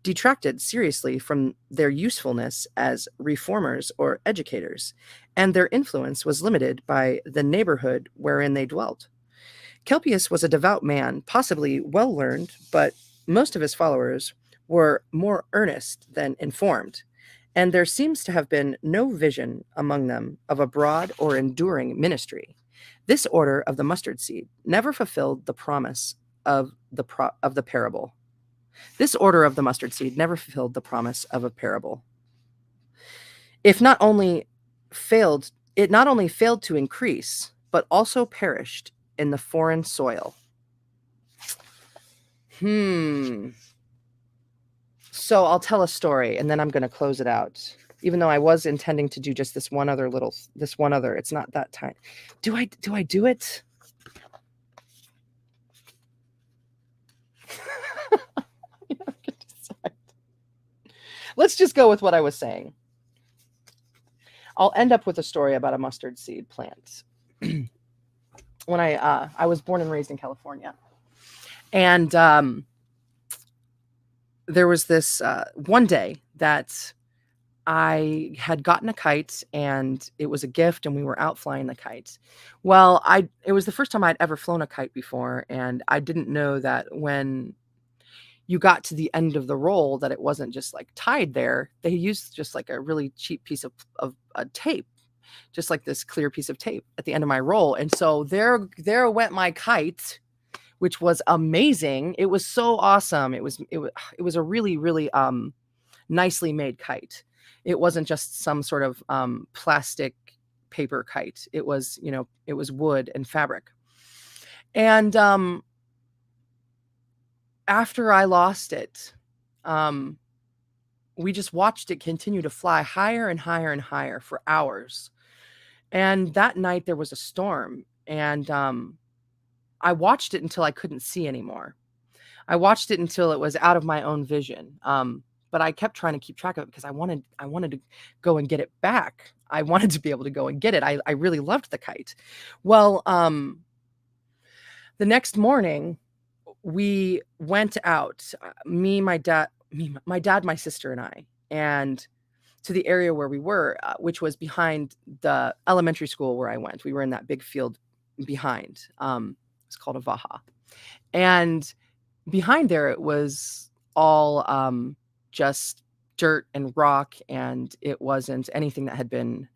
detracted seriously from their usefulness as reformers or educators, and their influence was limited by the neighborhood wherein they dwelt. Kelpius was a devout man, possibly well learned, but most of his followers were more earnest than informed, and there seems to have been no vision among them of a broad or enduring ministry. This order of the mustard seed never fulfilled the promise of the parable. This order of the mustard seed never fulfilled the promise of a parable. It not only failed to increase, but also perished in the foreign soil. So I'll tell a story and then I'm going to close it out. Even though I was intending to do just this one other, it's not that time. Do I do it? Let's just go with what I was saying. I'll end up with a story about a mustard seed plant. When I was born and raised in California. And there was this one day that I had gotten a kite, and it was a gift, and we were out flying the kite. Well, it was the first time I'd ever flown a kite before, and I didn't know that when you got to the end of the roll that it wasn't just like tied there. They used just like a really cheap piece of tape, just like this clear piece of tape at the end of my roll. And so there went my kite, which was amazing. It was so awesome. It was a really, really nicely made kite. It wasn't just some sort of plastic paper kite. It was, it was wood and fabric. And after I lost it, we just watched it continue to fly higher and higher and higher for hours. And that night there was a storm, and I watched it until I couldn't see anymore. I watched it until it was out of my own vision. But I kept trying to keep track of it because I wanted to go and get it back. I wanted to be able to go and get it. I really loved the kite. Well, the next morning we went out, my dad, my sister, and I, and to the area where we were, which was behind the elementary school where I went. We were in that big field behind. It's called a Vaha. And behind there, it was all just dirt and rock, and it wasn't anything that had been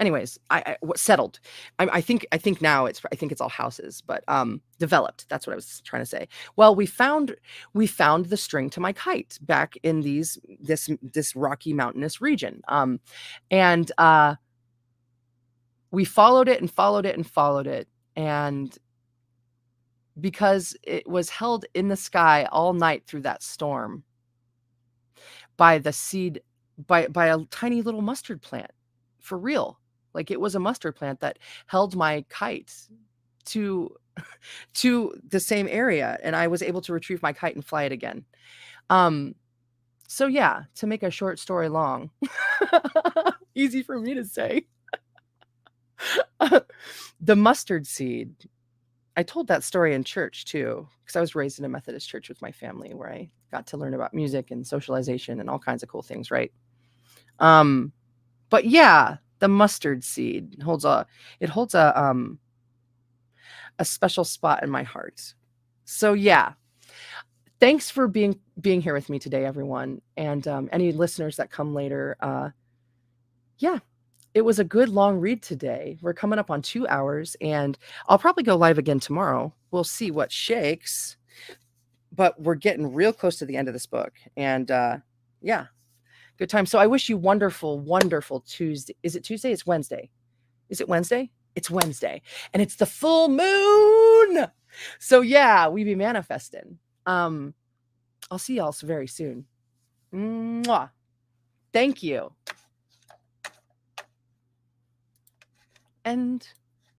anyways, I settled. I think now it's all houses, but developed. That's what I was trying to say. Well, we found the string to my kite back in this rocky mountainous region. And we followed it and followed it and followed it, and because it was held in the sky all night through that storm by the seed by a tiny little mustard plant, for real. Like, it was a mustard plant that held my kite to the same area, and I was able to retrieve my kite and fly it again. So yeah, to make a short story long, easy for me to say. The mustard seed. I told that story in church too, because I was raised in a Methodist church with my family, where I got to learn about music and socialization and all kinds of cool things, right? But yeah, the mustard seed holds a special spot in my heart. So yeah, thanks for being here with me today, everyone, and any listeners that come later. Yeah, it was a good long read today. We're coming up on 2 hours, and I'll probably go live again tomorrow. We'll see what shakes, but we're getting real close to the end of this book, and yeah, good time. So I wish you wonderful, wonderful Tuesday. Is it Tuesday? It's Wednesday. Is it Wednesday? It's Wednesday, and it's the full moon. So yeah, we be manifesting. I'll see y'all very soon. Mwah. Thank you. And